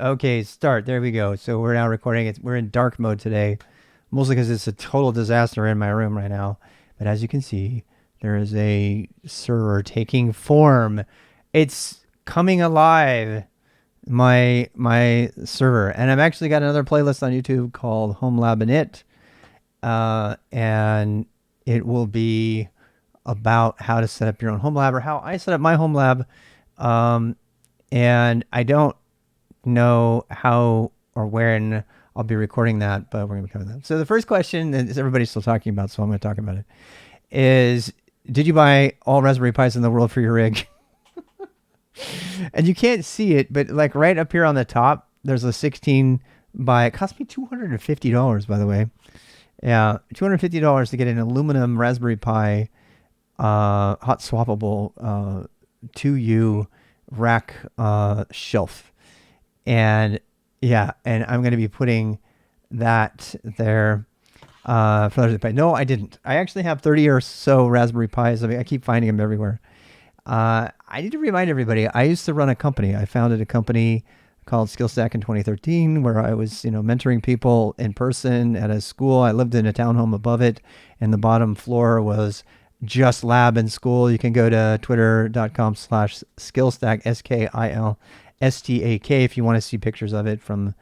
Okay, start. There we go. So we're now recording it. We're in dark mode today, mostly because it's a total disaster in my room right now. But as you can see, there is a server taking form. It's coming alive. My server, and I've actually got another playlist on YouTube called Homelab and and it will be about how to set up your own home lab or how I set up my home lab. And I don't know how or when I'll be recording that, but we're going to be covering that. So the first question that everybody's still talking about, so I'm going to talk about it, is did you buy all Raspberry Pis in the world for your rig? And you can't see it, but like right up here on the top, there's a 16 by, it cost me $250, by the way. Yeah, $250 to get an aluminum Raspberry Pi hot swappable 2U rack shelf. And yeah, and I'm going to be putting that there for Raspberry Pi. No, I didn't. I actually have 30 or so Raspberry Pis. I mean, I keep finding them everywhere. I need to remind everybody, I used to run a company. I founded a company called SkillStack in 2013 where I was, mentoring people in person at a school. I lived in a townhome above it, and the bottom floor was just lab and school. You can go to twitter.com/skillstack, SKILSTAK, if you want to see pictures of it from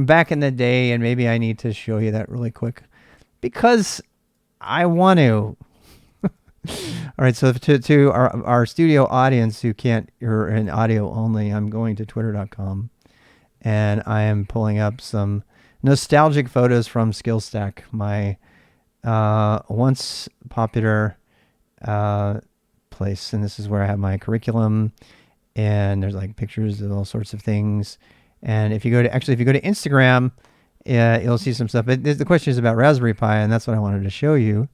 back in the day. And maybe I need to show you that really quick because I want to. All right, so to our studio audience who can't, you're in audio only, I'm going to twitter.com and I am pulling up some nostalgic photos from SkillStack, my once popular place. And this is where I have my curriculum, and there's like pictures of all sorts of things. And if you go to Instagram, you'll see some stuff. But the question is about Raspberry Pi, and that's what I wanted to show you.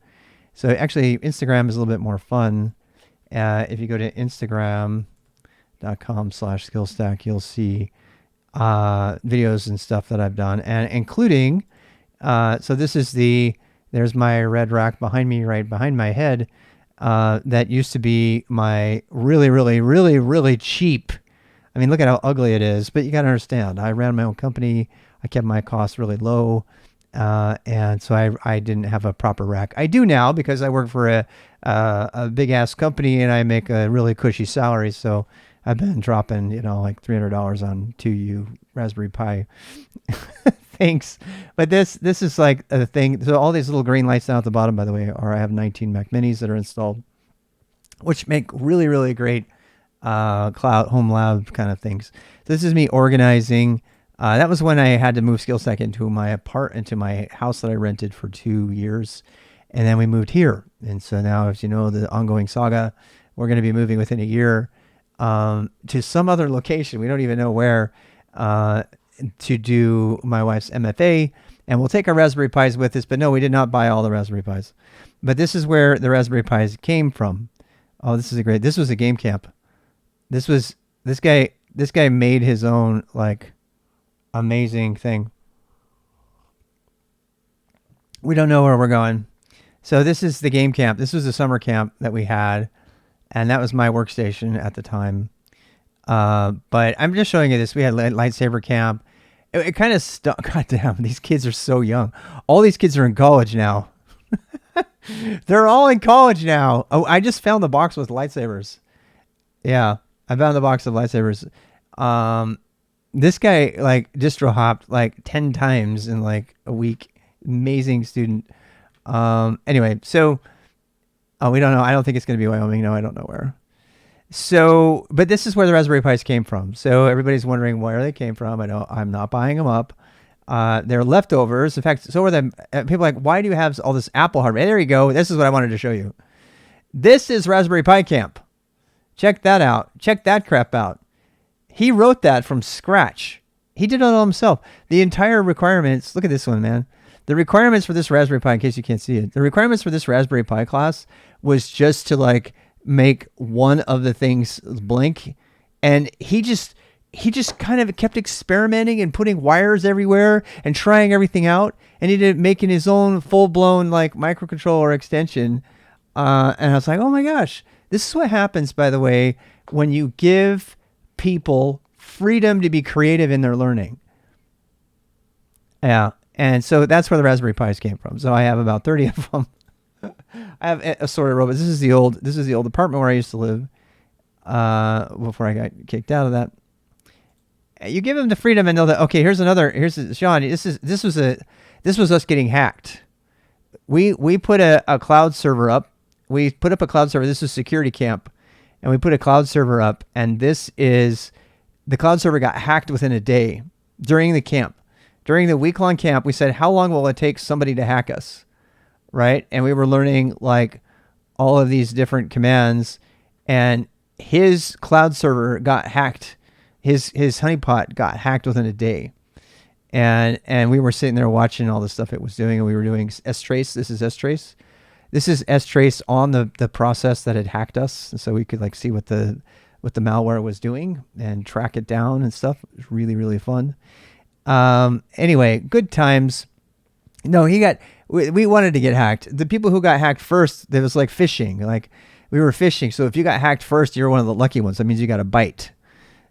So actually, Instagram is a little bit more fun. If you go to instagram.com/skillstack, you'll see videos and stuff that I've done, and including, so this is there's my red rack behind me, right behind my head. That used to be my really, really, really, really cheap. I mean, look at how ugly it is, but you got to understand, I ran my own company. I kept my costs really low. And so I didn't have a proper rack. I do now because I work for a big ass company and I make a really cushy salary. So I've been dropping, like $300 on 2U Raspberry Pi. Thanks. But this is like a thing. So all these little green lights down at the bottom, by the way, I have 19 Mac Minis that are installed, which make really, really great cloud home lab kind of things. So this is me organizing. That was when I had to move SkillStack into my house that I rented for 2 years. And then we moved here. And so now, as you know, the ongoing saga, we're going to be moving within a year to some other location. We don't even know where to do my wife's MFA. And we'll take our Raspberry Pis with us. But no, we did not buy all the Raspberry Pis. But this is where the Raspberry Pis came from. Oh, this was a game camp. This guy made his own, like, amazing thing. We don't know where we're going. So this is the game camp. This was a summer camp that we had, and that was my workstation at the time. But I'm just showing you this. We had lightsaber camp. It kind of stuck. God damn, these kids are so young. All these kids are in college now. They're all in college now. Oh, I just found the box with lightsabers. Yeah, I found the box of lightsabers. This guy like distro hopped like 10 times in like a week. Amazing student. Anyway, so we don't know. I don't think it's going to be Wyoming. No, I don't know where. So, but this is where the Raspberry Pis came from. So everybody's wondering where they came from. I'm not buying them up. They're leftovers. In fact, so are them. People are like, why do you have all this Apple hardware? There you go. This is what I wanted to show you. This is Raspberry Pi Camp. Check that out. Check that crap out. He wrote that from scratch. He did it all himself. The entire requirements, look at this one, man. The requirements for this Raspberry Pi, in case you can't see it, the requirements for this Raspberry Pi class was just to like make one of the things blink. And he just kind of kept experimenting and putting wires everywhere and trying everything out. And he ended up making his own full-blown like microcontroller extension. And I was like, oh my gosh, this is what happens, by the way, when you give people freedom to be creative in their learning. Yeah. And so that's where the Raspberry Pis came from. So I have about 30 of them. I have assorted robots. This is the old apartment where I used to live before I got kicked out of that. You give them the freedom and know that, okay, here's Sean, this was us getting hacked. We put a cloud server up. We put up a cloud server. This is security camp. And we put a cloud server up, and the cloud server got hacked within a day during the camp. During the week-long camp, we said, how long will it take somebody to hack us? Right? And we were learning like all of these different commands, and his cloud server got hacked. His honeypot got hacked within a day. And we were sitting there watching all the stuff it was doing, and we were doing strace. This is strace. This is strace on the process that had hacked us, so we could like see what the malware was doing and track it down and stuff. It was really, really fun. Anyway, good times. No, we wanted to get hacked. The people who got hacked first, it was like fishing. Like we were fishing. So if you got hacked first, you're one of the lucky ones. That means you got a bite.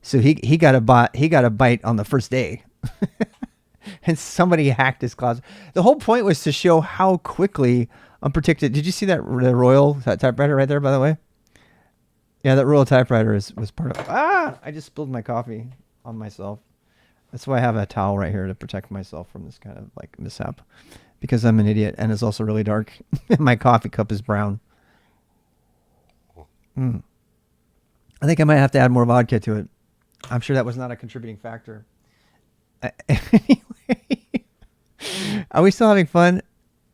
So he got a bite on the first day. And somebody hacked his closet. The whole point was to show how quickly unprotected. Did you see that Royal typewriter right there, by the way? Yeah, that Royal typewriter was part of. I just spilled my coffee on myself. That's why I have a towel right here to protect myself from this kind of like mishap, because I'm an idiot and it's also really dark. My coffee cup is brown. I think I might have to add more vodka to it. I'm sure that was not a contributing factor. Anyway, are we still having fun?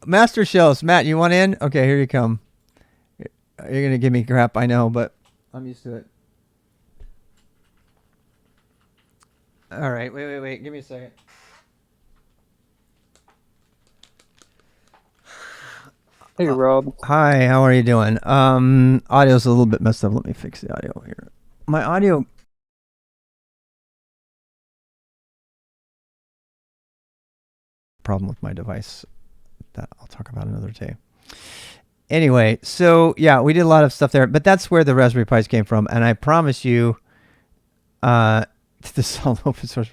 Master Shells, Matt, you want in? Okay, here you come. You're going to give me crap, I know, but I'm used to it. All right, wait. Give me a second. Hey, Rob. Hi, how are you doing? Audio's a little bit messed up. Let me fix the audio here. My audio... problem with my device that I'll talk about another day. Anyway, so yeah, we did a lot of stuff there, but that's where the Raspberry Pis came from. And I promise you, the Salt open source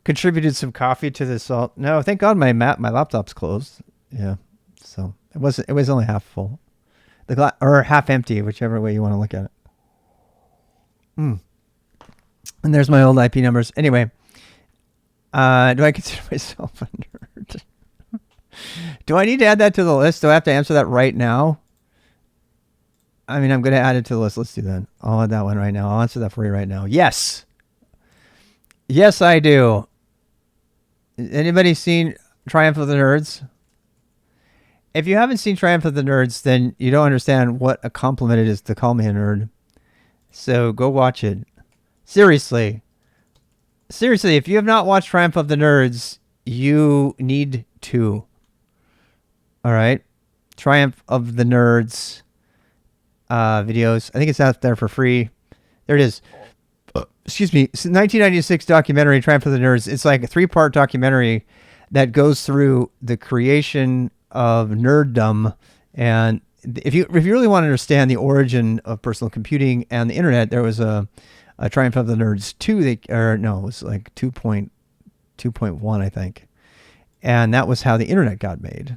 contributed some coffee to the Salt. No, thank God my laptop's closed. Yeah, so it was only half full, or half empty, whichever way you want to look at it. And there's my old IP numbers. Anyway, do I consider myself a nerd? Do I need to add that to the list? Do I have to answer that right now? I mean, I'm going to add it to the list. Let's do that. I'll add that one right now. I'll answer that for you right now. Yes. Yes, I do. Anybody seen Triumph of the Nerds? If you haven't seen Triumph of the Nerds, then you don't understand what a compliment it is to call me a nerd. So go watch it. Seriously, if you have not watched Triumph of the Nerds, you need to. All right? Triumph of the Nerds videos. I think it's out there for free. There it is. Excuse me. 1996 documentary, Triumph of the Nerds. It's like a 3-part documentary that goes through the creation of nerddom. And if you really want to understand the origin of personal computing and the internet, there was a Triumph of the Nerds 2, it was like 2.1, I think. And that was how the internet got made.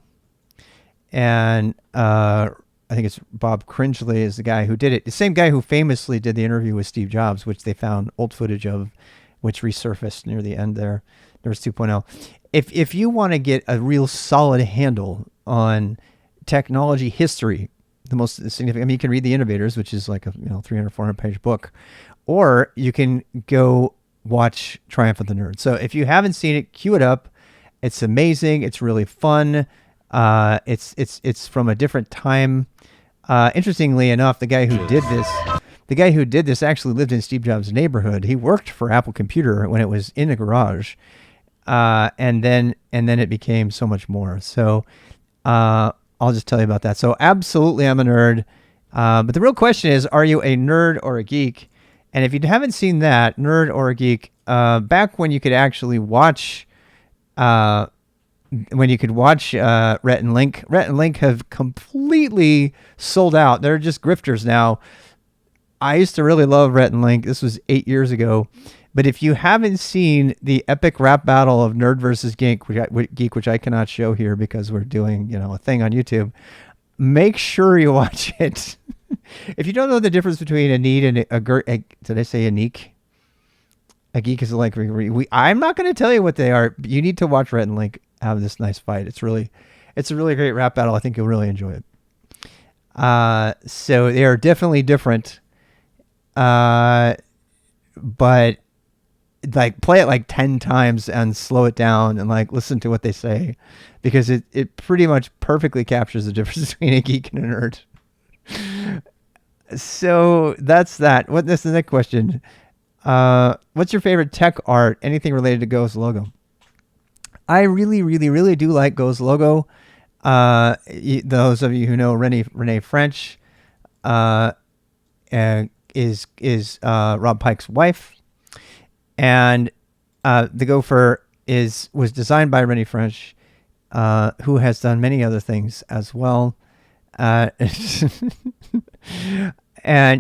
And I think it's Bob Cringely is the guy who did it. The same guy who famously did the interview with Steve Jobs, which they found old footage of, which resurfaced near the end there. There's 2.0. If you want to get a real solid handle on technology history, the most significant, I mean, you can read The Innovators, which is like a 300, 400 page book, or you can go watch Triumph of the Nerds. So if you haven't seen it, cue it up. It's amazing. It's really fun. It's from a different time. Interestingly enough, the guy who did this actually lived in Steve Jobs' neighborhood. He worked for Apple Computer when it was in a garage. And then it became so much more. So, I'll just tell you about that. So absolutely I'm a nerd. But the real question is, are you a nerd or a geek? And if you haven't seen that, nerd or a geek, back when you could actually watch, Rhett and Link. Rhett and Link have completely sold out. They're just grifters now. I used to really love Rhett and Link. This was 8 years ago. But if you haven't seen the epic rap battle of Nerd versus Geek, which I cannot show here because we're doing a thing on YouTube, make sure you watch it. If you don't know the difference between a need and did I say a neek? A geek is like I'm not going to tell you what they are. But you need to watch Rhett and Link have this nice fight. It's a really great rap battle. I think you'll really enjoy it. So they are definitely different. But like play it like 10 times and slow it down and like listen to what they say, because it pretty much perfectly captures the difference between a geek and a nerd. So that's that. That's the next question. What's your favorite tech art? Anything related to Go's logo? I really, really, really do like Go's logo. Those of you who know Renee French, is Rob Pike's wife, and the gopher was designed by Renee French, who has done many other things as well. And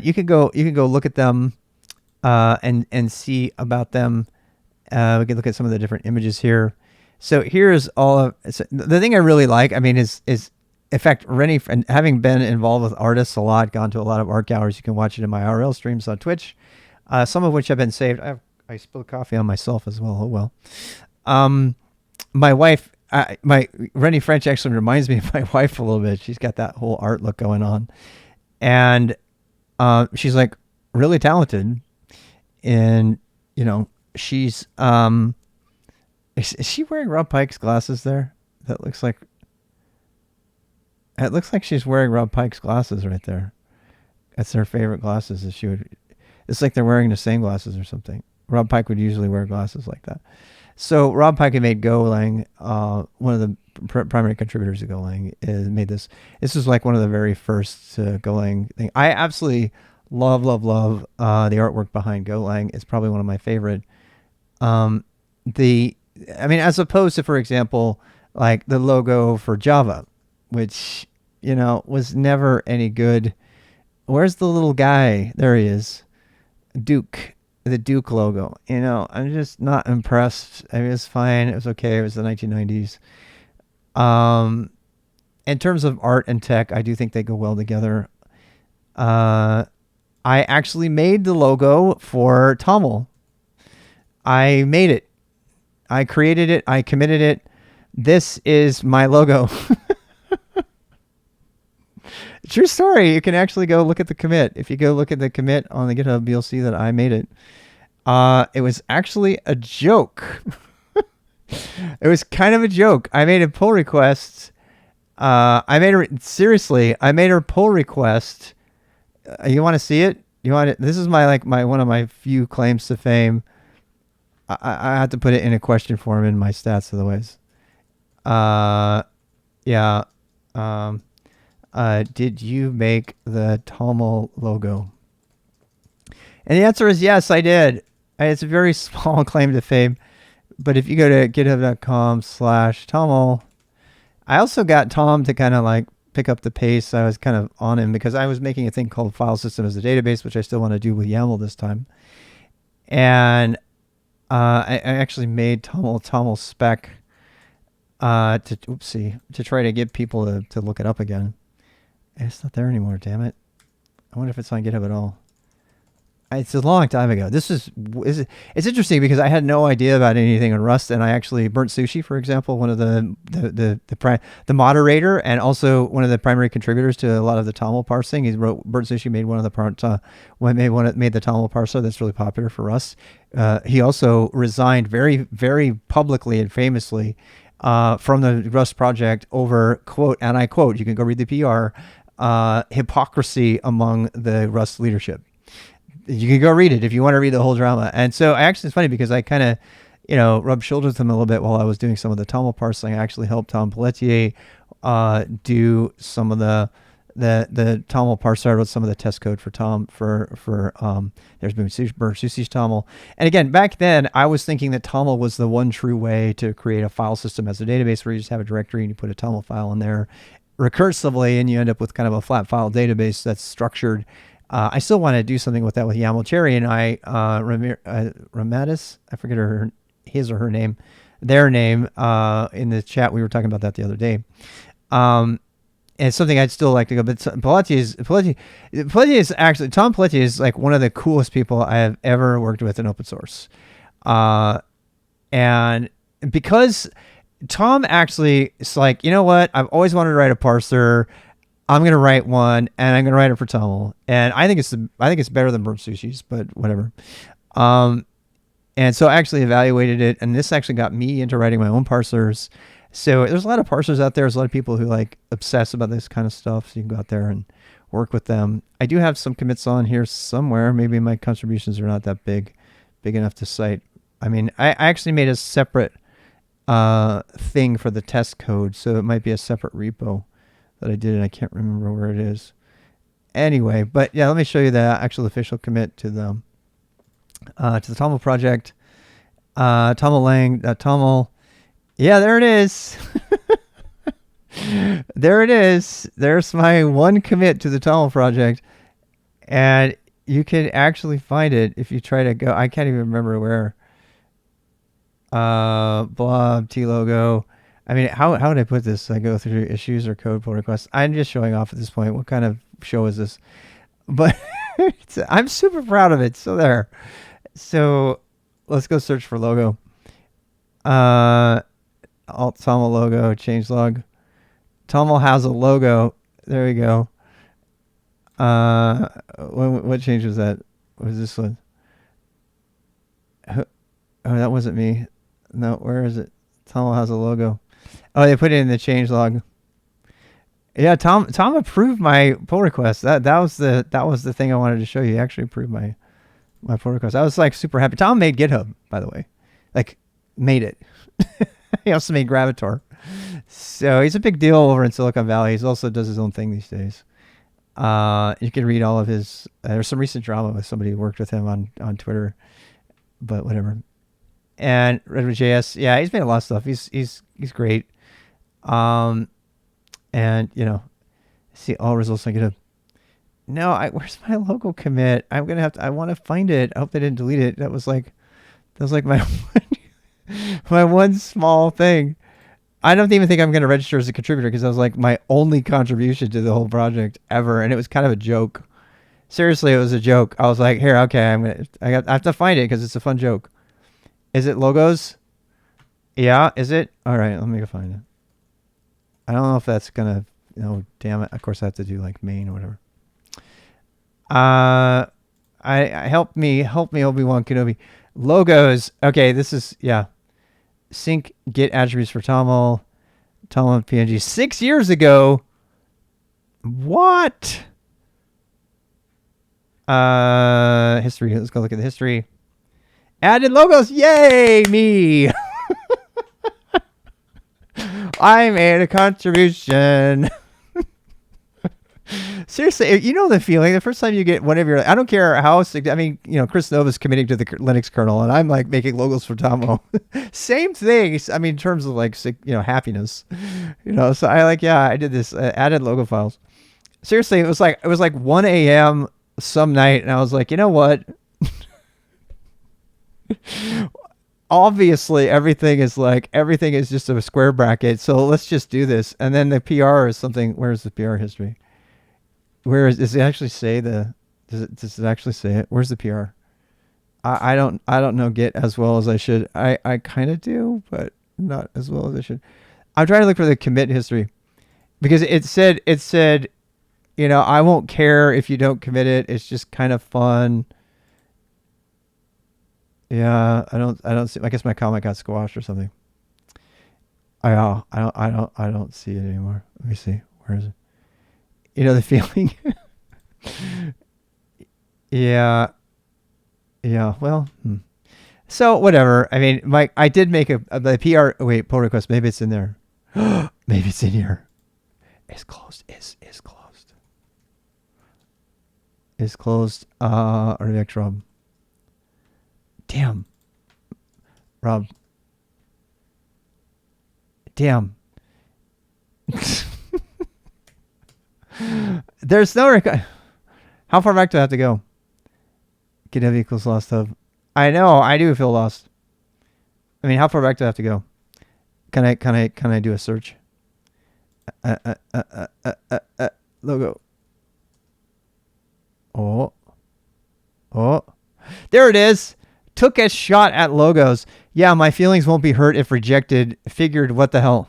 you can go look at them and see about them. We can look at some of the different images here. So here's all of the thing I really like. I mean, is in fact, Rennie, and having been involved with artists a lot, gone to a lot of art galleries. You can watch it in my IRL streams on Twitch, some of which have been saved. I spilled coffee on myself as well. Oh well. My wife, Rennie French actually reminds me of my wife a little bit. She's got that whole art look going on, and she's like really talented, and she's is she wearing Rob Pike's glasses there? That looks like. It looks like she's wearing Rob Pike's glasses right there. That's her favorite glasses. It's like they're wearing the same glasses or something. Rob Pike would usually wear glasses like that. So Rob Pike had made Golang, one of the primary contributors to Golang, made this. This was like one of the very first Golang thing. I absolutely love the artwork behind Golang. It's probably one of my favorite. As opposed to, for example, like the logo for Java, which was never any good. Where's the little guy? There he is. Duke, the Duke logo. I'm just not impressed. I mean, it's fine. It was okay. It was the 1990s. In terms of art and tech, I do think they go well together. I actually made the logo for TOML. I made it. I created it. I committed it. This is my logo. True story. You can actually go look at the commit. If you go look at the commit on the GitHub, you'll see that I made it. It was actually a joke. It was kind of a joke. I made a pull request. I made a pull request. You want to see it? This is my one of my few claims to fame. I had to put it in a question form in my stats otherwise. Yeah. Did you make the TOML logo? And the answer is yes, I did. It's a very small claim to fame, but if you go to github.com/TOML, I also got Tom to kind of like pick up the pace. I was kind of on him because I was making a thing called file system as a database, which I still want to do with YAML this time. And I actually made TOML spec to try to get people to look it up again. It's not there anymore, damn it. I wonder if it's on GitHub at all. It's a long time ago. It's interesting because I had no idea about anything on Rust, and I actually Burnt Sushi, for example, one of the moderator and also one of the primary contributors to a lot of the TOML parsing. He wrote Burnt Sushi made one of the made the TOML parser that's really popular for Rust. He also resigned very, very publicly and famously from the Rust project over, quote, and I quote, you can go read the PR, hypocrisy among the Rust leadership. You can go read it if you want to read the whole drama. And so actually it's funny because I kind of, rubbed shoulders with him a little bit while I was doing some of the TOML parsing. I actually helped Tom Pelletier do some of the TOML parser. I wrote some of the test code for Tom there's been Burnt Sushi's TOML. And again, back then I was thinking that TOML was the one true way to create a file system as a database where you just have a directory and you put a TOML file in there recursively and you end up with kind of a flat file database that's structured. I still want to do something with that with YAML. Cherry and I, Ramadis, I forget his or her name, their name, in the chat. We were talking about that the other day. And it's something I'd still like to go, but Pelletier is actually, Tom Pelletier is like one of the coolest people I have ever worked with in open source. And because Tom actually is like, you know what? I've always wanted to write a parser. I'm going to write one, and I'm going to write it for TOML. And I think it's better than Burnt Sushi's, but whatever. And so I actually evaluated it, and this actually got me into writing my own parsers. So there's a lot of parsers out there. There's a lot of people who like obsess about this kind of stuff. So you can go out there and work with them. I do have some commits on here somewhere. Maybe my contributions are not that big enough to cite. I mean, I actually made a separate thing for the test code, so it might be a separate repo that I did, and I can't remember where it is. Anyway, but yeah, let me show you the actual official commit to the TOML project. TOML. Yeah, there it is. There it is. There's my one commit to the TOML project, and you can actually find it if you try to go. I can't even remember where. Blob T logo. I mean, how would I put this? I go through issues or code pull requests. I'm just showing off at this point. What kind of show is this? But I'm super proud of it. So there. So let's go search for logo. Alt TOML logo, changelog. TOML has a logo. There we go. What change was that? What was this one? Oh, that wasn't me. No, where is it? TOML has a logo. Oh, they put it in the changelog. Yeah, Tom approved my pull request. That was the thing I wanted to show you. He actually approved my pull request. I was like super happy. Tom made GitHub, by the way. Like, made it. He also made Gravatar. So he's a big deal over in Silicon Valley. He also does his own thing these days. You can read all of his. There's some recent drama with somebody who worked with him on Twitter, but whatever. And Redwood.js, yeah, he's made a lot of stuff. He's great. And you know, see all results on GitHub. No, where's my logo commit? I'm gonna have to. I want to find it. I hope they didn't delete it. That was like my my one small thing. I don't even think I'm gonna register as a contributor because that was like my only contribution to the whole project ever, and it was kind of a joke. Seriously, it was a joke. I was like, here, okay, I have to find it because it's a fun joke. Is it logos? Yeah, is it? All right, let me go find it. I don't know if that's gonna, damn it. Of course I have to do like main or whatever. I help me Obi-Wan Kenobi. Logos. Okay, this is, yeah. Sync git attributes for TOML PNG 6 years ago. What? History. Let's go look at the history. Added logos. Yay, me. I made a contribution. Seriously, you know the feeling. The first time you get one of your, I don't care how, I mean, Chris Nova's committing to the Linux kernel, and I'm like making logos for TOML. Same thing. I mean, in terms of like, happiness, So I did this, added logo files. Seriously, it was like 1 a.m. some night, and I was like, you know what? Obviously, everything is just a square bracket. So let's just do this. And then the PR is something. Where's the PR history? Does it actually say does it actually say it? Where's the PR? I don't know Git as well as I should. I kind of do, but not as well as I should. I'm trying to look for the commit history because it said, I won't care if you don't commit it. It's just kind of fun. Yeah, I don't see. I guess my comment got squashed or something. I don't see it anymore. Let me see. Where is it? The feeling. Yeah. Well. So whatever. I mean, I did make the PR. Wait, pull request. Maybe it's in there. Maybe it's in here. It's closed. Is closed. Is closed. Artifact Rob. Damn. Rob. Damn. There's no How far back do I have to go? GitHub equals lost hub. I know, I do feel lost. I mean, how far back do I have to go? Can I do a search? Logo. Oh. There it is. Took a shot at logos. Yeah, my feelings won't be hurt if rejected. Figured, what the hell?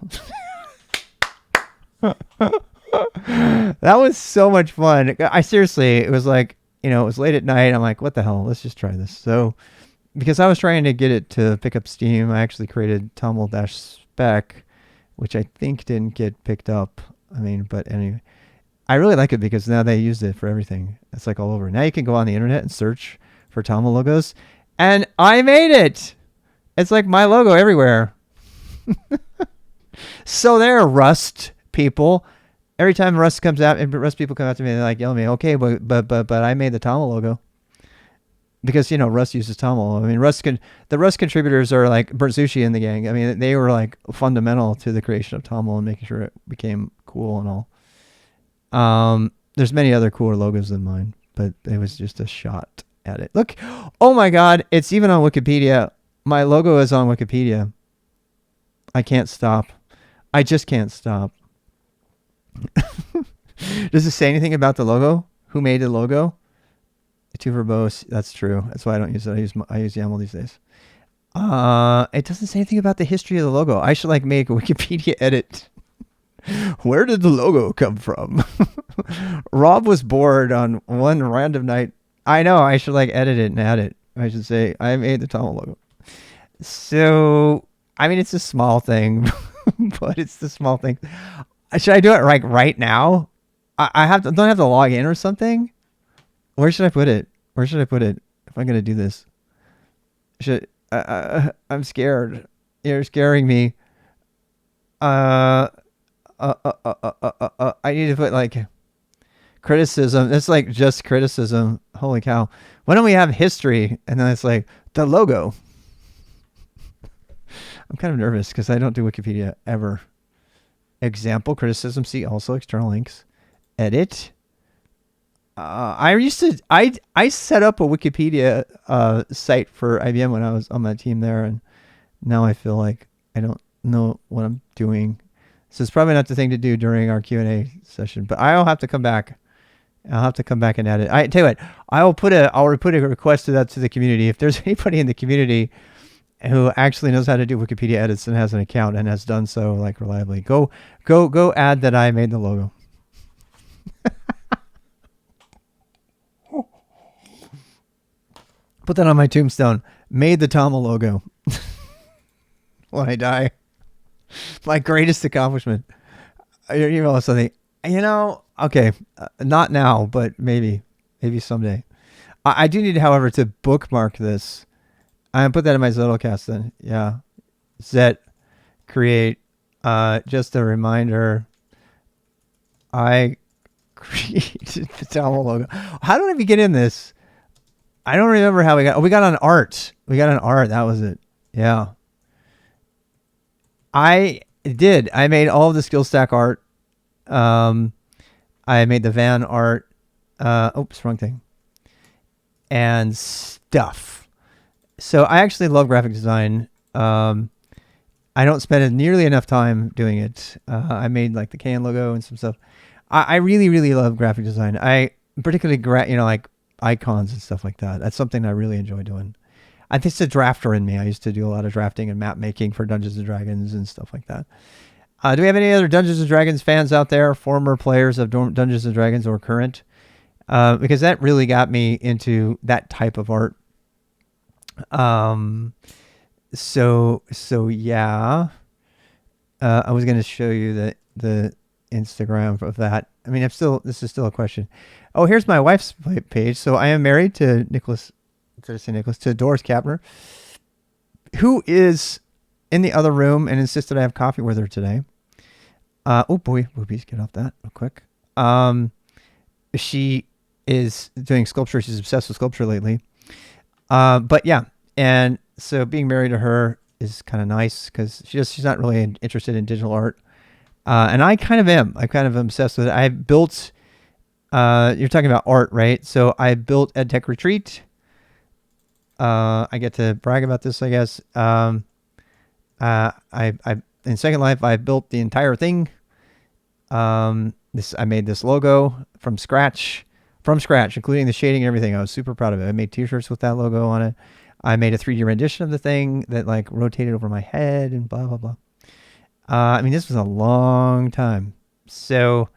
That was so much fun. I seriously, it was like, it was late at night. I'm like, what the hell? Let's just try this. So, because I was trying to get it to pick up steam, I actually created TOML-spec, which I think didn't get picked up. I mean, but anyway, I really like it because now they use it for everything. It's like all over. Now you can go on the internet and search for TOML logos, and I made it. It's like my logo everywhere. So there, Rust people. Every time Rust comes out, and Rust people come out to me, they're like, yell at me, okay, but I made the TOML logo. Because, Rust uses TOML. I mean, the Rust contributors are like Berzushi in the gang. I mean, they were like fundamental to the creation of TOML and making sure it became cool and all. There's many other cooler logos than mine, but it was just a shot at it. Look, oh my God, it's even on Wikipedia. My logo is on Wikipedia. I can't stop. I just can't stop. Does it say anything about the logo? Who made the logo? Too verbose. That's true. That's why I don't use it. I use YAML these days. It doesn't say anything about the history of the logo. I should make a Wikipedia edit. Where did the logo come from? Rob was bored on one random night. I know. I should edit it and add it. I should say I made the TOML logo. So I mean, it's a small thing, but it's the small thing. Should I do it right now? Don't I have to log in or something? Where should I put it? If I'm gonna do this? I'm scared. You're scaring me. I need to put criticism. It's just criticism. Holy cow. Why don't we have history? And then it's the logo. I'm kind of nervous because I don't do Wikipedia ever. Example, criticism, see also external links. Edit. I set up a Wikipedia site for IBM when I was on that team there, and now I feel like I don't know what I'm doing. So it's probably not the thing to do during our Q&A session, but I'll have to come back. I'll have to come back and edit. I tell you what, I'll put a request to the community. If there's anybody in the community who actually knows how to do Wikipedia edits and has an account and has done so reliably, go add that I made the logo. Put that on my tombstone. Made the TOML logo. When I die. My greatest accomplishment. You know something. Okay. Not now, but maybe someday. I do need, however, to bookmark this. I put that in my Zettelcast then. Yeah. Zet. Create. Just a reminder. I created the TOML logo. How did we get in this? I don't remember how we got. Oh, we got on art. That was it. Yeah. I did. I made all of the skill stack art. I made the van art. Oops, wrong thing. And stuff. So I actually love graphic design. I don't spend nearly enough time doing it. I made the can logo and some stuff. I really, really love graphic design. I particularly, icons and stuff like that. That's something I really enjoy doing. I think it's a drafter in me. I used to do a lot of drafting and map making for Dungeons and Dragons and stuff like that. Do we have any other Dungeons and Dragons fans out there? Former players of Dungeons and Dragons or current? Because that really got me into that type of art. So yeah. I was going to show you the Instagram of that. I mean, this is still a question. Oh, here's my wife's page. So I am married to to Doris Kapner, who is in the other room and insisted I have coffee with her today. Oh boy, boobies, get off that real quick. She is doing sculpture. She's obsessed with sculpture lately. But yeah, and so being married to her is kind of nice because she's not really interested in digital art. And I kind of am. I'm kind of obsessed with it. I built You're talking about art, right? So I built EdTech Retreat. I get to brag about this, I guess. I in Second Life, I built the entire thing. I made this logo from scratch, including the shading and everything. I was super proud of it. I made T-shirts with that logo on it. I made a 3D rendition of the thing that like rotated over my head and blah blah blah. I mean, this was a long time. So,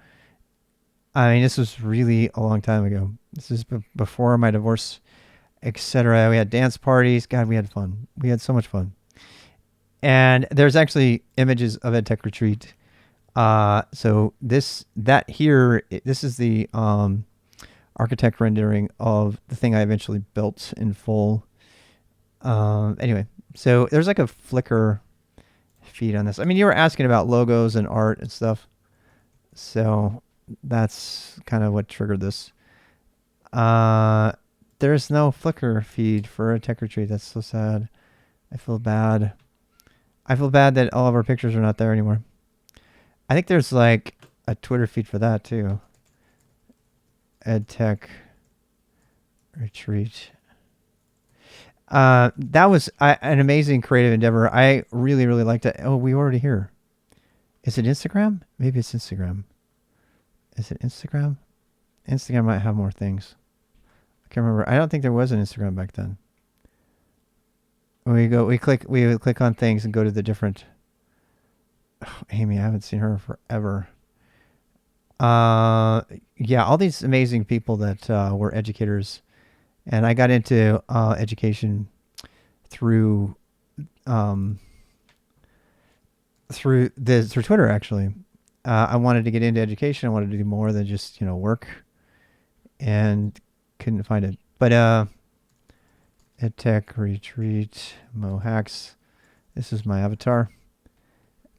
I mean, this was really a long time ago. This is before my divorce, etc. We had dance parties. God, we had fun. We had so much fun. And there's actually images of EdTech Retreat. So this is the architect rendering of the thing I eventually built in full. Anyway, so there's like a Flickr feed on this. I mean, you were asking about logos and art and stuff. So that's kind of what triggered this. There's no Flickr feed for a tech retreat. That's so sad. I feel bad. I feel bad that all of our pictures are not there anymore. I think there's like a Twitter feed for that too. EdTech Retreat. That was an amazing creative endeavor. I really, really liked it. Oh, we already here. Is it Instagram? Maybe it's Instagram. Is it Instagram? Instagram might have more things. I can't remember. I don't think there was an Instagram back then. We would click on things and go to the different. Oh, Amy, I haven't seen her forever. Yeah, all these amazing people that were educators, and I got into education through Twitter actually. I wanted to get into education. I wanted to do more than just work, and couldn't find it. But EdTech Retreat Mohacks. This is my avatar.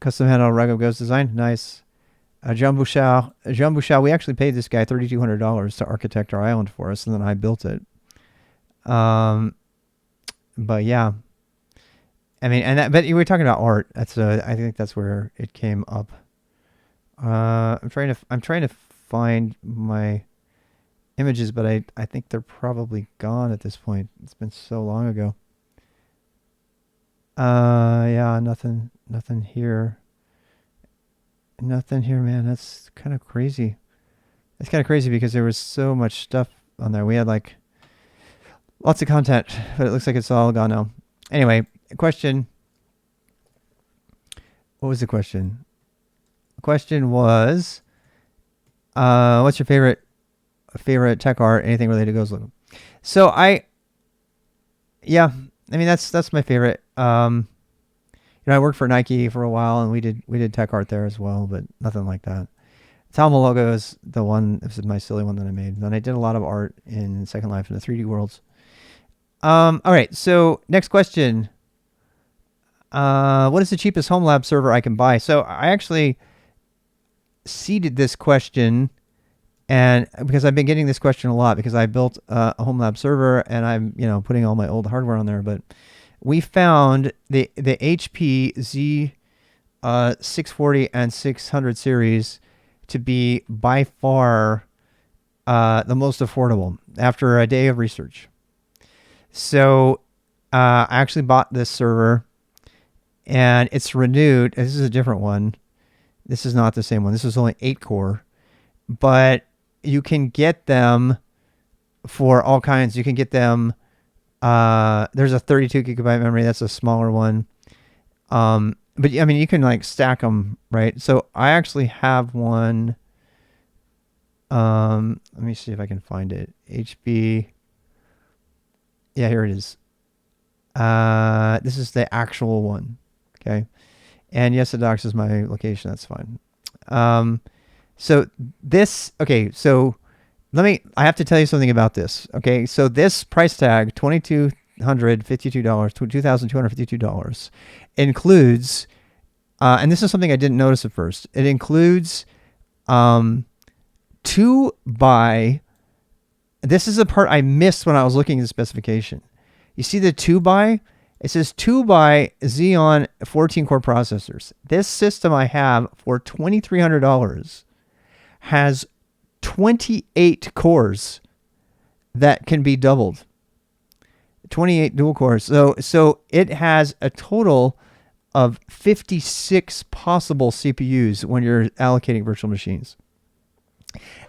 Custom handle Rago Ghost design. Nice. Jean Bouchard, we actually paid this guy $3,200 to architect our island for us, and then I built it. But yeah, I mean, but you were talking about art. That's I think that's where it came up. I'm trying to find my images, but I think they're probably gone at this point. It's been so long ago. Yeah, nothing here. Nothing here, man. That's kind of crazy. It's kind of crazy because there was so much stuff on there. We had like lots of content, but it looks like it's all gone now. Anyway, question. What was the question? The question was, what's your favorite tech art? Anything related to Ghost Logo? So yeah, I mean that's my favorite. I worked for Nike for a while, and we did tech art there as well, but nothing like that. TOML logo is the one. This is my silly one that I made. And then I did a lot of art in Second Life in the 3D worlds. All right. So next question. What is the cheapest HomeLab server I can buy? So I actually seeded this question, and because I've been getting this question a lot because I built a HomeLab server and I'm putting all my old hardware on there, but we found the HP Z 640 and 600 series to be by far the most affordable after a day of research. So I actually bought this server, and it's renewed. This is a different one. This is not the same one. This is only 8 core, but you can get them for all kinds. You can get them. There's a 32 gigabyte memory. That's a smaller one. But I mean, you can like stack them, right? So I actually have one. Let me see if I can find it. HB. Yeah, here it is. This is the actual one. Okay. And yes, it doxes my location. That's fine. So this, okay. So I have to tell you something about this. Okay. So this price tag, $2,252, includes, and this is something I didn't notice at first. It includes, 2x. This is the part I missed when I was looking at the specification. You see the 2x? It says 2x Xeon 14 core processors. This system I have for $2,300 has 28 cores that can be doubled. 28 dual cores. So it has a total of 56 possible CPUs when you're allocating virtual machines.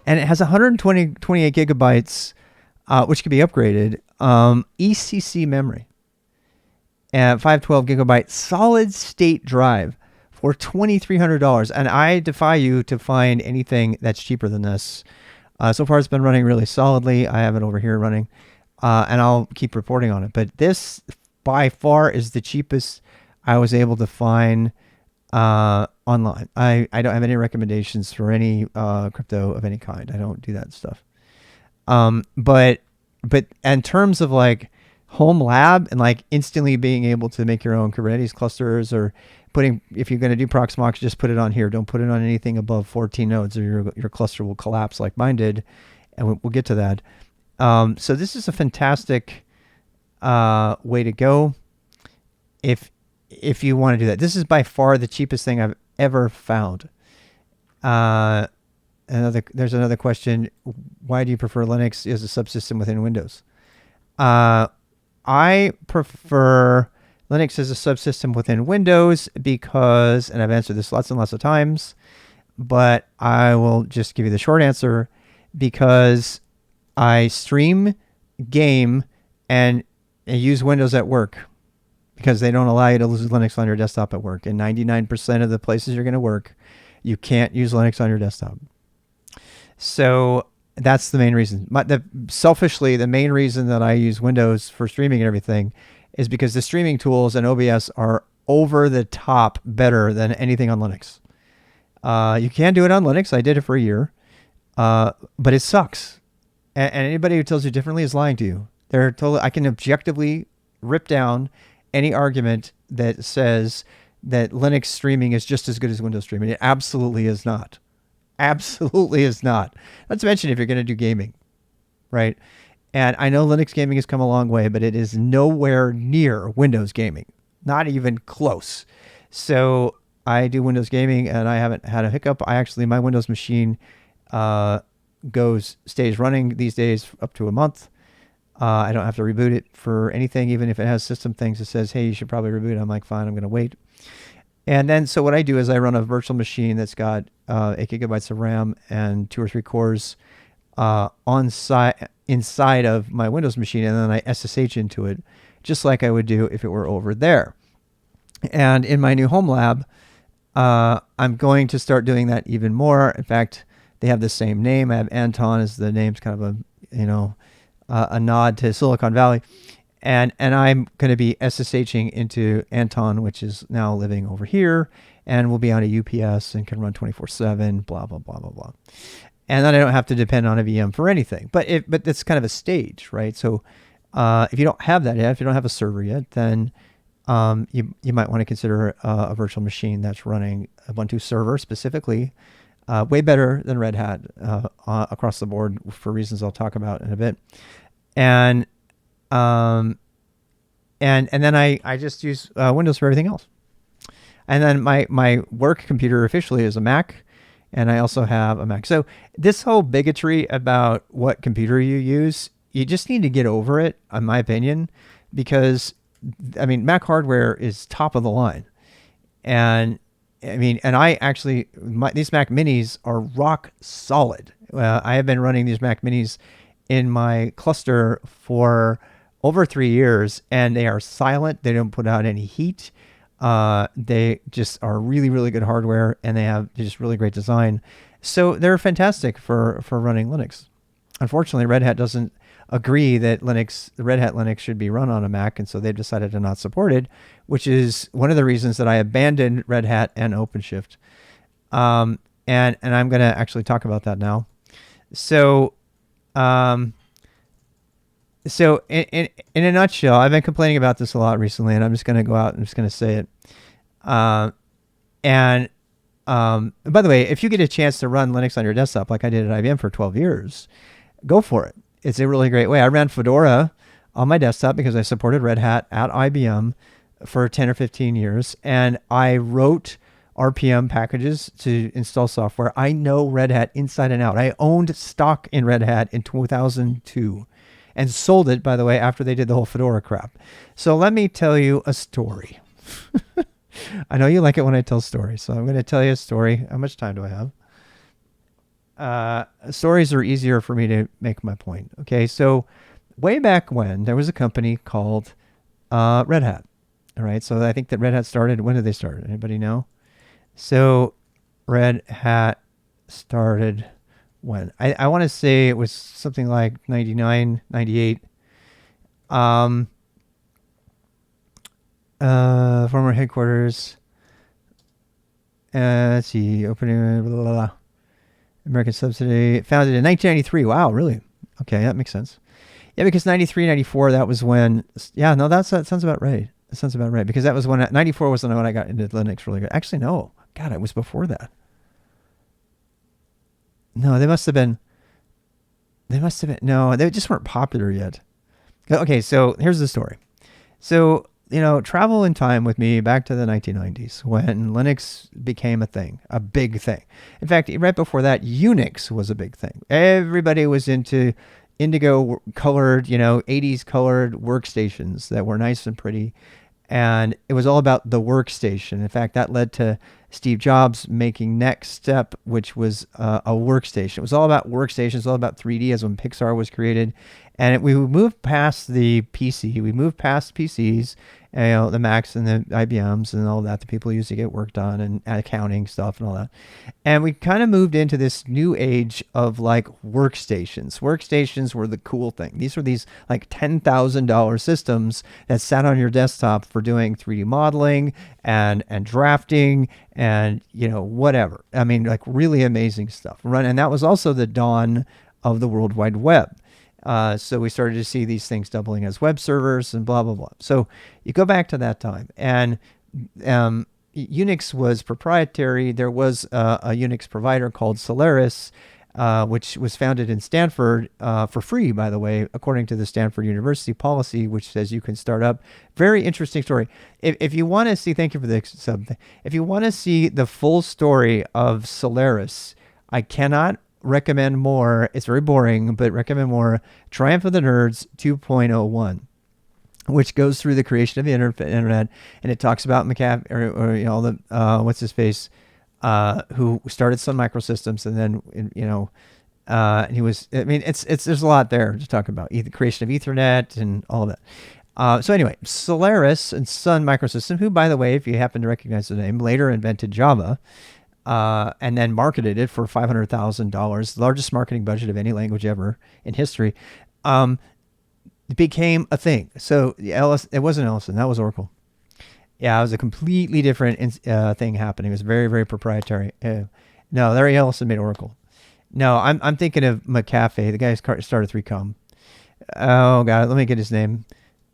And it has 28 gigabytes, which can be upgraded, ECC memory, and 512 gigabyte solid state drive for $2,300. And I defy you to find anything that's cheaper than this. So far, it's been running really solidly. I have it over here running, and I'll keep reporting on it. But this, by far, is the cheapest I was able to find online. I don't have any recommendations for any crypto of any kind. I don't do that stuff. But in terms of like homelab and like instantly being able to make your own Kubernetes clusters, or if you're going to do Proxmox, just put it on here. Don't put it on anything above 14 nodes, or your cluster will collapse like mine did. And we'll get to that. So this is a fantastic way to go if you want to do that. This is by far the cheapest thing I've ever found. There's another question. Why do you prefer Linux as a subsystem within Windows? I prefer Linux as a subsystem within Windows because, and I've answered this lots and lots of times, but I will just give you the short answer, because I stream, game, and use Windows at work, because they don't allow you to use Linux on your desktop at work. And 99% of the places you're going to work, you can't use Linux on your desktop. So that's the main reason. Selfishly, the main reason that I use Windows for streaming and everything is because the streaming tools and OBS are over the top better than anything on Linux. You can do it on Linux. I did it for a year, but it sucks. And anybody who tells you differently is lying to you. I can objectively rip down any argument that says that Linux streaming is just as good as Windows streaming. It absolutely is not. Absolutely is not. Not to mention if you're going to do gaming, right? And I know Linux gaming has come a long way, but it is nowhere near Windows gaming. Not even close. So I do Windows gaming, and I haven't had a hiccup. My Windows machine stays running these days up to a month. I don't have to reboot it for anything, even if it has system things that says, hey, you should probably reboot it. I'm like, fine, I'm going to wait. And then, so what I do is I run a virtual machine that's got 8 gigabytes of RAM and 2 or 3 cores inside of my Windows machine, and then I SSH into it, just like I would do if it were over there. And in my new home lab, I'm going to start doing that even more. In fact, they have the same name. I have Anton as the name's kind of a nod to Silicon Valley. And I'm going to be SSHing into Anton, which is now living over here, and will be on a UPS and can run 24/7, blah, blah, blah, blah, blah. And then I don't have to depend on a VM for anything. But that's kind of a stage, right? So if you don't have that yet, if you don't have a server yet, then you might want to consider a virtual machine that's running Ubuntu server specifically, way better than Red Hat across the board for reasons I'll talk about in a bit. And then I just use Windows for everything else. And then my work computer officially is a Mac, and I also have a Mac. So this whole bigotry about what computer you use, you just need to get over it, in my opinion, because Mac hardware is top of the line. And these Mac Minis are rock solid. I have been running these Mac Minis in my cluster for over 3 years, and they are silent. They don't put out any heat. They just are really, really good hardware, and they're just really great design. So they're fantastic for running Linux. Unfortunately, Red Hat doesn't agree that the Red Hat Linux should be run on a Mac, and so they've decided to not support it, which is one of the reasons that I abandoned Red Hat and OpenShift. And I'm going to actually talk about that now. So in a nutshell, I've been complaining about this a lot recently, and I'm just going to go out and just going to say it. By the way, if you get a chance to run Linux on your desktop, like I did at IBM for 12 years, go for it. It's a really great way. I ran Fedora on my desktop because I supported Red Hat at IBM for 10 or 15 years, and I wrote RPM packages to install software. I know Red Hat inside and out. I owned stock in Red Hat in 2002 and sold it, by the way, after they did the whole Fedora crap. So let me tell you a story. I know you like it when I tell stories, so I'm going to tell you a story. How much time do I have? Stories are easier for me to make my point. Okay, so way back when, there was a company called Red Hat. All right, so I think that Red Hat started. When did they start? Anybody know? So Red Hat started when? I want to say it was something like 99, 98. Former headquarters. Let's see, opening, blah, blah, blah. American subsidy, founded in 1993. Wow, really? Okay, that makes sense. Yeah, because 93, 94, that was when, yeah, no, that sounds about right. That sounds about right, because that was when, 94 was when I got into Linux really good. Actually, no. God, it was before that. No, they must have been, no, they just weren't popular yet. Okay, so here's the story. So, travel in time with me back to the 1990s when Linux became a thing, a big thing. In fact, right before that, Unix was a big thing. Everybody was into indigo colored, 80s colored workstations that were nice and pretty. And it was all about the workstation. In fact, that led to Steve Jobs making Next Step, which was a workstation. It was all about workstations, all about 3D, as when Pixar was created. And we moved past the PC. We moved past PCs, the Macs and the IBMs and all that, the people used to get work done and accounting stuff and all that. And we kind of moved into this new age of like workstations. Workstations were the cool thing. These were these like $10,000 systems that sat on your desktop for doing 3D modeling and drafting and whatever. I mean, like really amazing stuff. And that was also the dawn of the World Wide Web. So we started to see these things doubling as web servers and blah, blah, blah. So you go back to that time, and Unix was proprietary. There was a Unix provider called Solaris, which was founded in Stanford for free, by the way, according to the Stanford University policy, which says you can start up. Very interesting story. If you want to see, thank you for the sub. If you want to see the full story of Solaris, I cannot recommend more. It's very boring, but recommend more. Triumph of the Nerds 2.01, which goes through the creation of the internet, and it talks about McAfee or all the what's his face, who started Sun Microsystems, and then and he was. I mean, it's there's a lot there to talk about. The creation of Ethernet and all of that. So anyway, Solaris and Sun Microsystems, who, by the way, if you happen to recognize the name, later invented Java. And then marketed it for $500,000, the largest marketing budget of any language ever in history. It became a thing. So it wasn't Ellison, that was Oracle. Yeah, it was a completely different thing happening. It was very, very proprietary. No, Larry Ellison made Oracle. No, I'm thinking of McAfee, the guy who started 3Com. Oh God, let me get his name.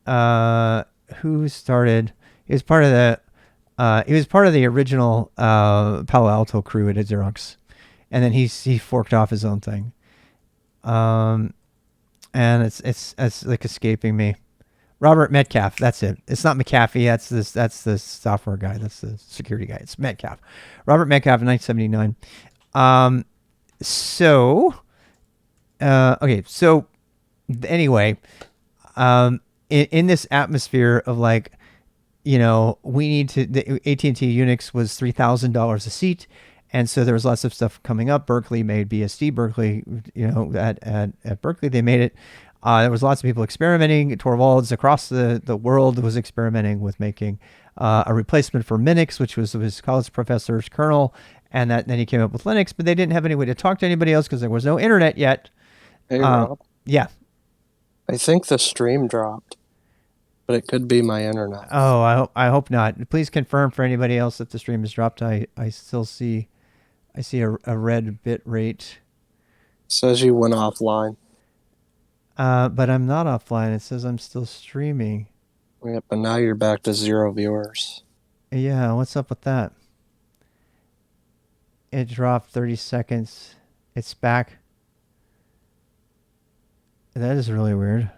Who started? He was part of the original Palo Alto crew at Xerox, and then he forked off his own thing. And it's like escaping me. Robert Metcalf, that's it. It's not McAfee. That's the software guy. That's the security guy. It's Metcalf. Robert Metcalf in 1979. Okay. So anyway, in this atmosphere of like, we need to, the AT&T Unix was $3,000 a seat. And so there was lots of stuff coming up. Berkeley made BSD. Berkeley, at Berkeley, they made it. There was lots of people experimenting. Torvalds across the world was experimenting with making a replacement for Minix, which was his college professor's kernel. And then he came up with Linux, but they didn't have any way to talk to anybody else because there was no internet yet. Hey, Rob. Yeah. I think the stream dropped, but it could be my internet. Oh, I hope not. Please confirm for anybody else that the stream has dropped. I still see, a red bit rate. It says you went offline. But I'm not offline. It says I'm still streaming. Yeah, but now you're back to 0 viewers. Yeah, what's up with that? It dropped 30 seconds. It's back. That is really weird.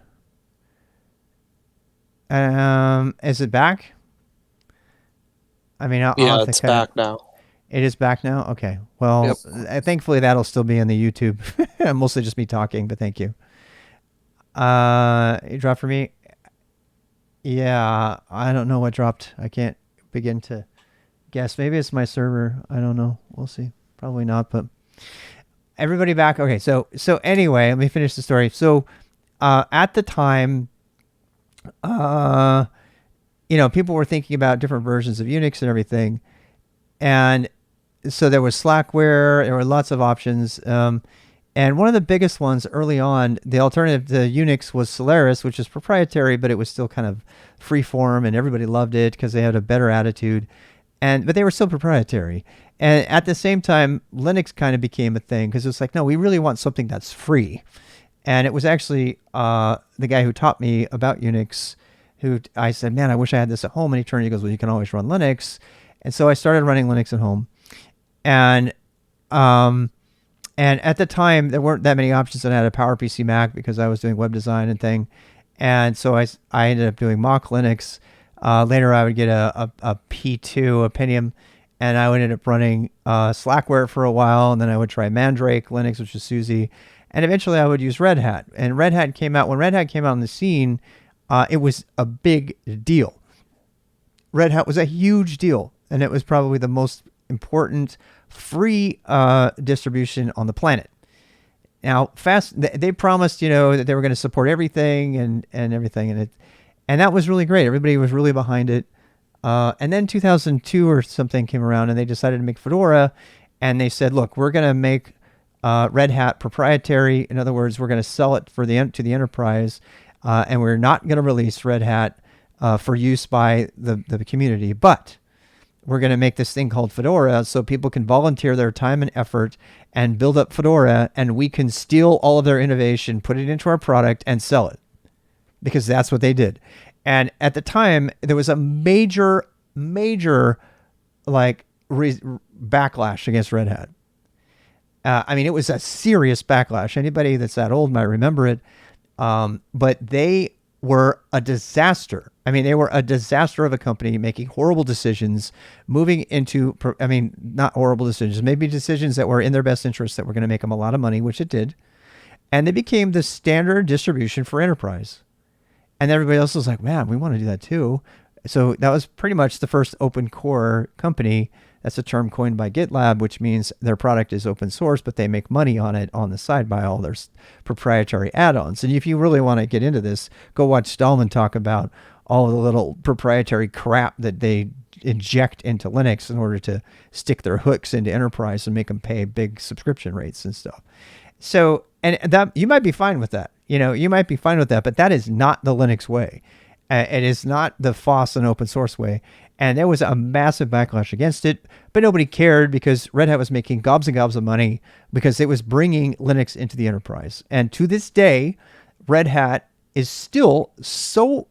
Is it back? I mean, it's back now. It is back now? Okay. Well, Yep. thankfully that'll still be in the YouTube. Mostly just me talking, but thank you. It dropped for me. Yeah, I don't know what dropped. I can't begin to guess. Maybe it's my server. I don't know. We'll see. Probably not, but everybody back. Okay, so anyway, let me finish the story. So at the time, uh, people were thinking about different versions of Unix and everything, and so there was Slackware. There were lots of options. And one of the biggest ones early on, the alternative to Unix was Solaris, which is proprietary, but it was still kind of free form, and everybody loved it because they had a better attitude. But they were still proprietary. And at the same time, Linux kind of became a thing because it's like, no, we really want something that's free. And it was actually the guy who taught me about Unix, who I said, man, I wish I had this at home. And he goes, well, you can always run Linux. And so I started running Linux at home. And and at the time, there weren't that many options. And I had a PowerPC Mac because I was doing web design and thing. And so I ended up doing mock Linux. Later, I would get a P2, a Pentium, and I ended up running Slackware for a while. And then I would try Mandrake Linux, which is SUSE. And eventually, I would use Red Hat. And Red Hat came out. When Red Hat came out on the scene, it was a big deal. Red Hat was a huge deal. And it was probably the most important free distribution on the planet. Now, they promised, that they were going to support everything and everything, and that was really great. Everybody was really behind it. And then 2002 or something came around, and they decided to make Fedora, and they said, "Look, we're going to make Red Hat proprietary. In other words, we're going to sell it to the enterprise, and we're not going to release Red Hat for use by the community, but we're going to make this thing called Fedora so people can volunteer their time and effort and build up Fedora, and we can steal all of their innovation, put it into our product, and sell it." Because that's what they did. And at the time, there was a major backlash against Red Hat. It was a serious backlash. Anybody that's that old might remember it. But they were a disaster. They were a disaster of a company making horrible decisions, moving into, not horrible decisions, maybe decisions that were in their best interest that were going to make them a lot of money, which it did. And they became the standard distribution for enterprise. And everybody else was like, man, we want to do that too. So that was pretty much the first open core company. That's a term coined by GitLab, which means their product is open source, but they make money on it on the side by all their proprietary add-ons. And if you really want to get into this, go watch Stallman talk about all the little proprietary crap that they inject into Linux in order to stick their hooks into enterprise and make them pay big subscription rates and stuff. So, and that you might be fine with that. You might be fine with that, but that is not the Linux way. It is not the FOSS and open source way. And there was a massive backlash against it, but nobody cared because Red Hat was making gobs and gobs of money because it was bringing Linux into the enterprise. And to this day, Red Hat is still so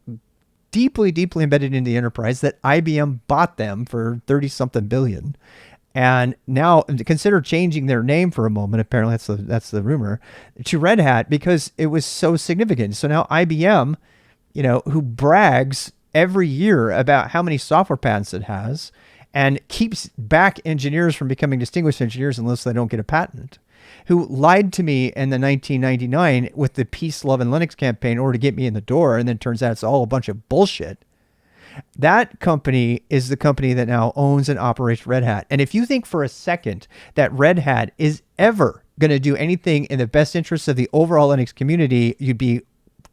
deeply, deeply embedded in the enterprise that IBM bought them for 30-something billion. And now consider changing their name for a moment. Apparently that's the rumor to Red Hat because it was so significant. So now IBM, who brags every year about how many software patents it has and keeps back engineers from becoming distinguished engineers unless they don't get a patent, who lied to me in the 1999 with the Peace, Love, and Linux campaign in order to get me in the door. And then turns out it's all a bunch of bullshit. That company is the company that now owns and operates Red Hat. And if you think for a second that Red Hat is ever going to do anything in the best interest of the overall Linux community, you'd be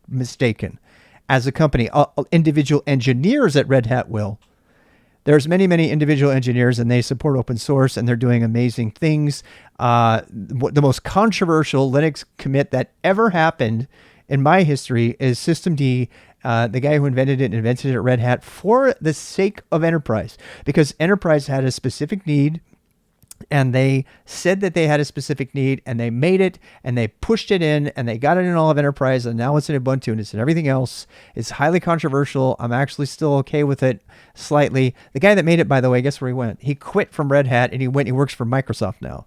mistaken. As a company, individual engineers at Red Hat will. There's many, many individual engineers, and they support open source, and they're doing amazing things. The most controversial Linux commit that ever happened in my history is systemd. The guy who invented it at Red Hat for the sake of enterprise, because enterprise had a specific need, and they said that they had a specific need, and they made it, and they pushed it in, and they got it in all of enterprise, and now it's in Ubuntu, and it's in everything else. It's highly controversial. I'm actually still okay with it slightly. The guy that made it, by the way, guess where he went? He quit from Red Hat, and he works for Microsoft now.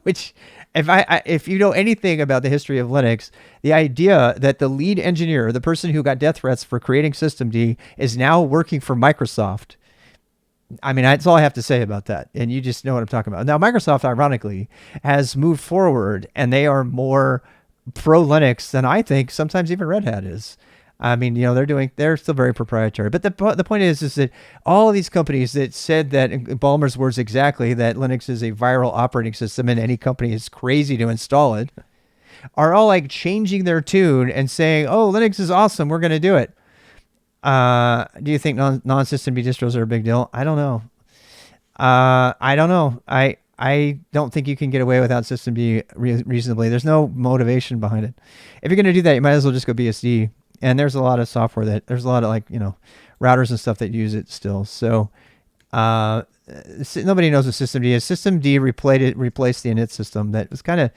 Which, if you know anything about the history of Linux, the idea that the lead engineer, the person who got death threats for creating systemd, is now working for Microsoft, I mean, that's all I have to say about that. And you just know what I'm talking about. Now, Microsoft, ironically, has moved forward, and they are more pro Linux than I think sometimes even Red Hat is. I mean, they're still very proprietary. But the point is that all of these companies that said that, in Ballmer's words exactly, that Linux is a viral operating system and any company is crazy to install it, are all like changing their tune and saying, "Oh, Linux is awesome. We're going to do it." Do you think non-system distros are a big deal? I don't know. I don't know. I don't think you can get away without system D reasonably. There's no motivation behind it. If you're going to do that, you might as well just go BSD. And there's a lot of software there's a lot of routers and stuff that use it still. So nobody knows what system D is. System D replaced the init system that was kind of,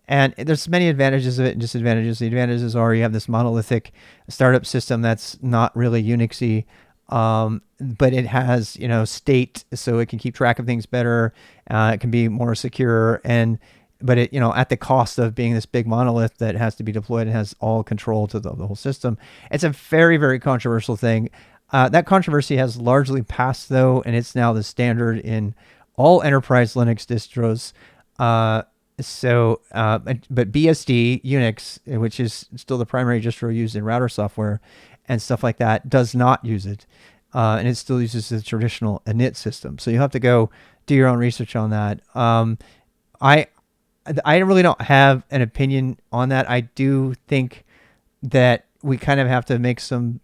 and there's many advantages of it and disadvantages. The advantages are you have this monolithic startup system that's not really Unixy, but it has state, so it can keep track of things better. It can be more secure, but it at the cost of being this big monolith that has to be deployed and has all control to the whole system. It's a very, very controversial thing. That controversy has largely passed though, and it's now the standard in all enterprise Linux distros. But BSD Unix, which is still the primary distro used in router software and stuff like that, does not use it. And it still uses the traditional init system. So you have to go do your own research on that. I really don't have an opinion on that. I do think that we kind of have to make some,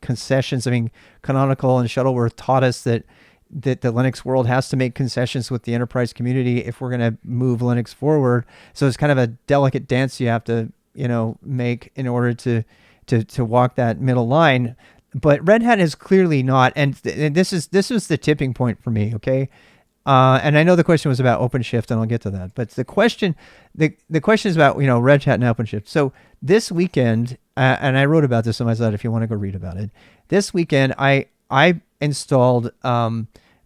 concessions. I mean, Canonical and Shuttleworth taught us that the Linux world has to make concessions with the enterprise community if we're going to move Linux forward. So it's kind of a delicate dance you have to, make in order to walk that middle line. But Red Hat is clearly not, and this was the tipping point for me. Okay. And I know the question was about OpenShift, and I'll get to that. But the question is about Red Hat and OpenShift. So this weekend, and I wrote about this on my site if you want to go read about it. This weekend, I installed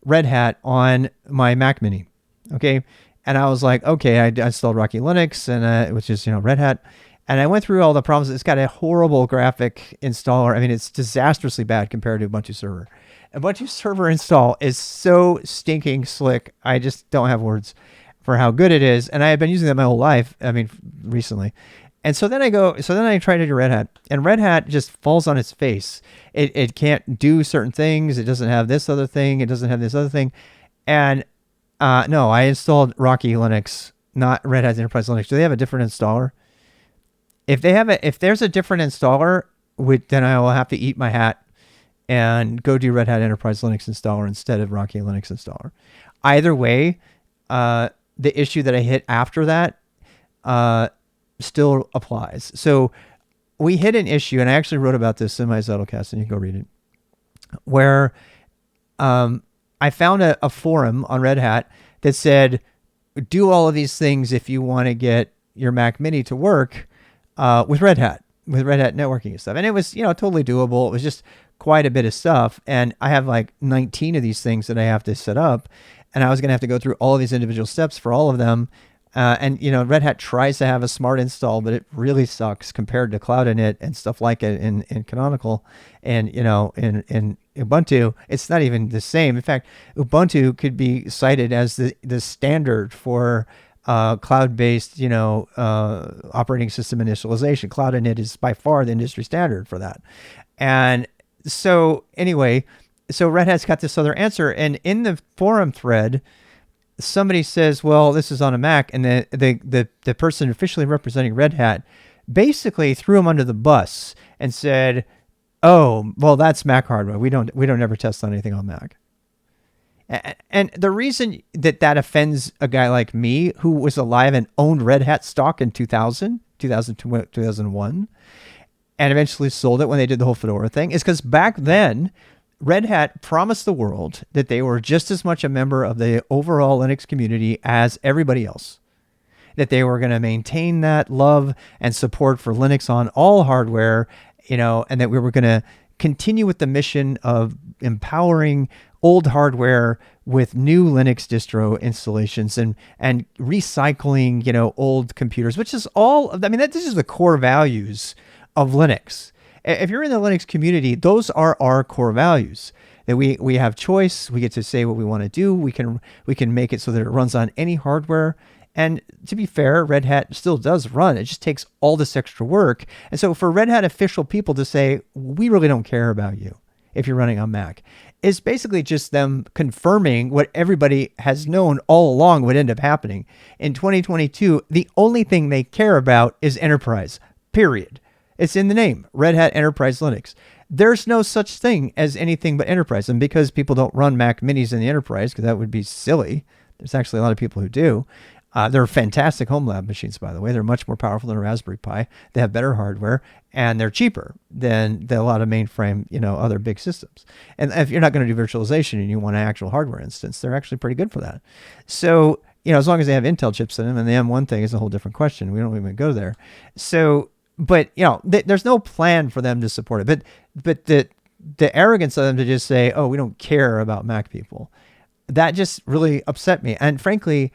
Red Hat on my Mac Mini, okay, and I was like, okay, I installed Rocky Linux, and which is Red Hat, and I went through all the problems. It's got a horrible graphic installer. I mean, it's disastrously bad compared to Ubuntu Server. Ubuntu Server install is so stinking slick. I just don't have words for how good it is. And I have been using that my whole life. I mean, recently. And so then I tried to do Red Hat, and Red Hat just falls on its face. It can't do certain things. It doesn't have this other thing. It doesn't have this other thing. And no, I installed Rocky Linux, not Red Hat Enterprise Linux. Do they have a different installer? If there's a different installer, then I will have to eat my hat and go do Red Hat Enterprise Linux installer instead of Rocky Linux installer. Either way, the issue that I hit after that still applies. So we hit an issue, and I actually wrote about this in my Zettelcast, and you can go read it, where I found a forum on Red Hat that said, do all of these things if you want to get your Mac Mini to work with Red Hat networking and stuff. And it was, totally doable. It was just quite a bit of stuff. And I have like 19 of these things that I have to set up. And I was going to have to go through all of these individual steps for all of them. And Red Hat tries to have a smart install, but it really sucks compared to Cloud Init and stuff like it in Canonical. And, in Ubuntu, it's not even the same. In fact, Ubuntu could be cited as the standard for cloud-based, operating system initialization. Cloud Init is by far the industry standard for that. And so anyway, Red Hat's got this other answer. And in the forum thread, somebody says, well, this is on a Mac. And the person officially representing Red Hat basically threw him under the bus and said, oh, well, that's Mac hardware. We don't ever test on anything on Mac. And the reason that offends a guy like me, who was alive and owned Red Hat stock in 2000, 2001, and eventually sold it when they did the whole Fedora thing, is because back then, Red Hat promised the world that they were just as much a member of the overall Linux community as everybody else, that they were going to maintain that love and support for Linux on all hardware, and that we were going to continue with the mission of empowering old hardware with new Linux distro installations and recycling, old computers, which is this is the core values of Linux. If you're in the Linux community, those are our core values. that we have choice. We get to say what we want to do. We can make it so that it runs on any hardware. And to be fair, Red Hat still does run. It just takes all this extra work. And so for Red Hat official people to say, we really don't care about you if you're running on Mac, is basically just them confirming what everybody has known all along would end up happening. In 2022, the only thing they care about is enterprise, period. It's in the name, Red Hat Enterprise Linux. There's no such thing as anything but enterprise. And because people don't run Mac minis in the enterprise, because that would be silly, there's actually a lot of people who do. They're fantastic homelab machines, by the way. They're much more powerful than a Raspberry Pi. They have better hardware, and they're cheaper than a lot of mainframe, other big systems. And if you're not going to do virtualization and you want an actual hardware instance, they're actually pretty good for that. So, as long as they have Intel chips in them, and the M1 thing is a whole different question. We don't even go there. So, but, there's no plan for them to support it. But the arrogance of them to just say, oh, we don't care about Mac people, that just really upset me. And frankly,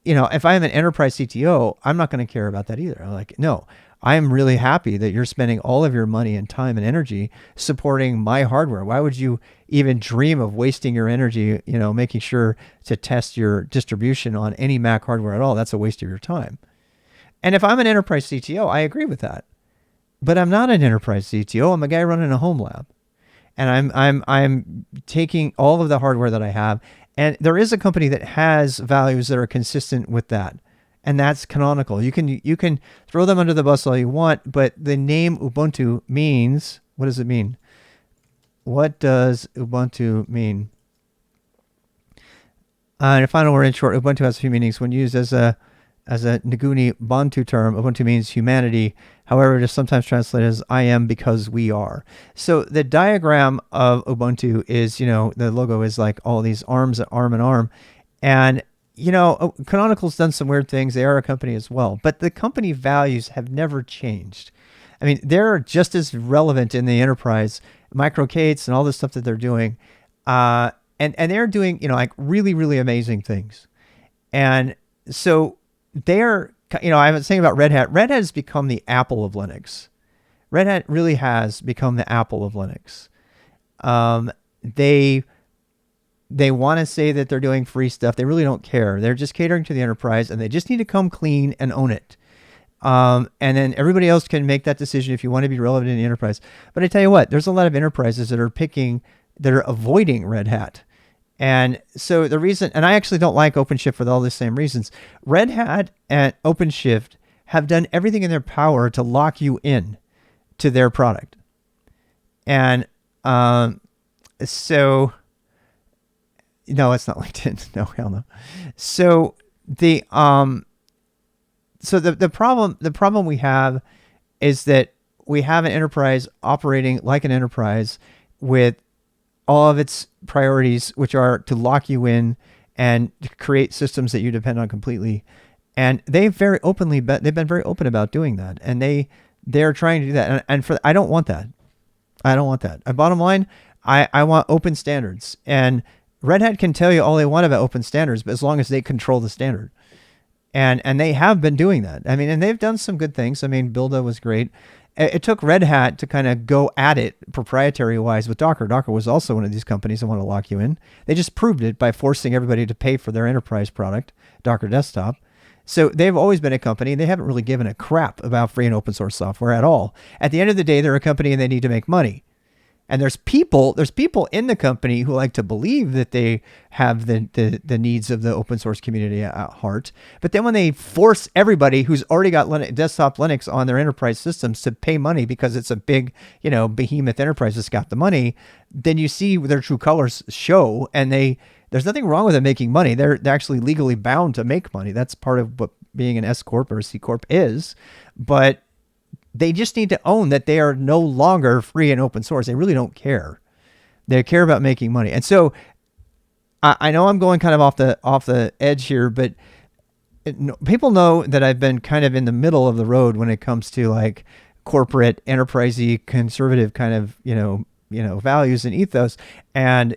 if I'm an enterprise CTO, I'm not going to care about that either. I'm like, no, I'm really happy that you're spending all of your money and time and energy supporting my hardware. Why would you even dream of wasting your energy, making sure to test your distribution on any Mac hardware at all? That's a waste of your time. And if I'm an enterprise CTO, I agree with that. But I'm not an enterprise CTO. I'm a guy running a home lab. And I'm taking all of the hardware that I have. And there is a company that has values that are consistent with that. And that's Canonical. You can throw them under the bus all you want, but the name Ubuntu means, what does it mean? What does Ubuntu mean? In a final word, in short, Ubuntu has a few meanings. When used as a Nguni Bantu term, Ubuntu means humanity. However, it is sometimes translated as I am because we are. So the diagram of Ubuntu is, the logo is like all these arms, arm and arm. And, Canonical's done some weird things. They are a company as well. But the company values have never changed. I mean, they're just as relevant in the enterprise, microcates and all this stuff that they're doing. And they're doing, like really, really amazing things. And so they're, I was saying about Red Hat. Red Hat has become the Apple of Linux. Red Hat really has become the Apple of Linux. They want to say that they're doing free stuff. They really don't care. They're just catering to the enterprise, and they just need to come clean and own it. And then everybody else can make that decision if you want to be relevant in the enterprise. But I tell you what, there's a lot of enterprises that are avoiding Red Hat. And so the reason, and I actually don't like OpenShift for all the same reasons. Red Hat and OpenShift have done everything in their power to lock you in to their product. And so, no, it's not LinkedIn. No, hell no. So the problem we have is that we have an enterprise operating like an enterprise with all of its priorities, which are to lock you in and to create systems that you depend on completely. And they've very openly, they've been very open about doing that. And they're trying to do that. And I don't want that. I don't want that. Bottom line, I want open standards. And Red Hat can tell you all they want about open standards, but as long as they control the standard. And they have been doing that. I mean, and they've done some good things. I mean, Builda was great. It took Red Hat to kind of go at it proprietary-wise with Docker. Docker was also one of these companies that want to lock you in. They just proved it by forcing everybody to pay for their enterprise product, Docker Desktop. So they've always been a company. They haven't really given a crap about free and open source software at all. At the end of the day, they're a company and they need to make money. And there's people in the company who like to believe that they have the needs of the open source community at heart. But then when they force everybody who's already got desktop Linux on their enterprise systems to pay money because it's a big, behemoth enterprise that's got the money, then you see their true colors show. And there's nothing wrong with them making money. They're actually legally bound to make money. That's part of what being an S Corp or a C Corp is. But they just need to own that they are no longer free and open source. They really don't care. They care about making money. And so I know I'm going kind of off the edge here, but people know that I've been kind of in the middle of the road when it comes to like corporate, enterprisey, conservative kind of, values and ethos, and,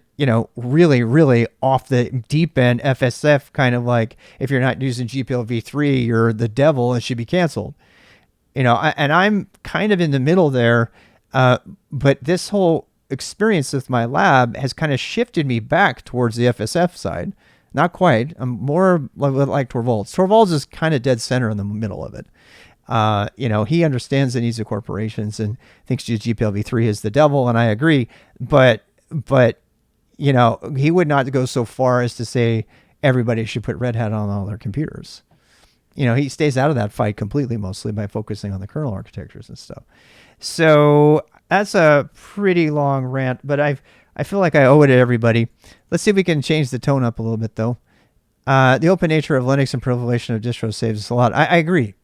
really, really off the deep end FSF kind of like, if you're not using GPL v3, you're the devil, it should be canceled. And I'm kind of in the middle there, but this whole experience with my lab has kind of shifted me back towards the FSF side. Not quite. I'm more like Torvalds. Torvalds is kind of dead center in the middle of it. He understands the needs of corporations and thinks GPLv3 is the devil, and I agree. But he would not go so far as to say everybody should put Red Hat on all their computers. He stays out of that fight completely, mostly by focusing on the kernel architectures and stuff. So that's a pretty long rant, but I feel like I owe it to everybody. Let's see if we can change the tone up a little bit, though. The open nature of Linux and proliferation of distros saves us a lot. I agree.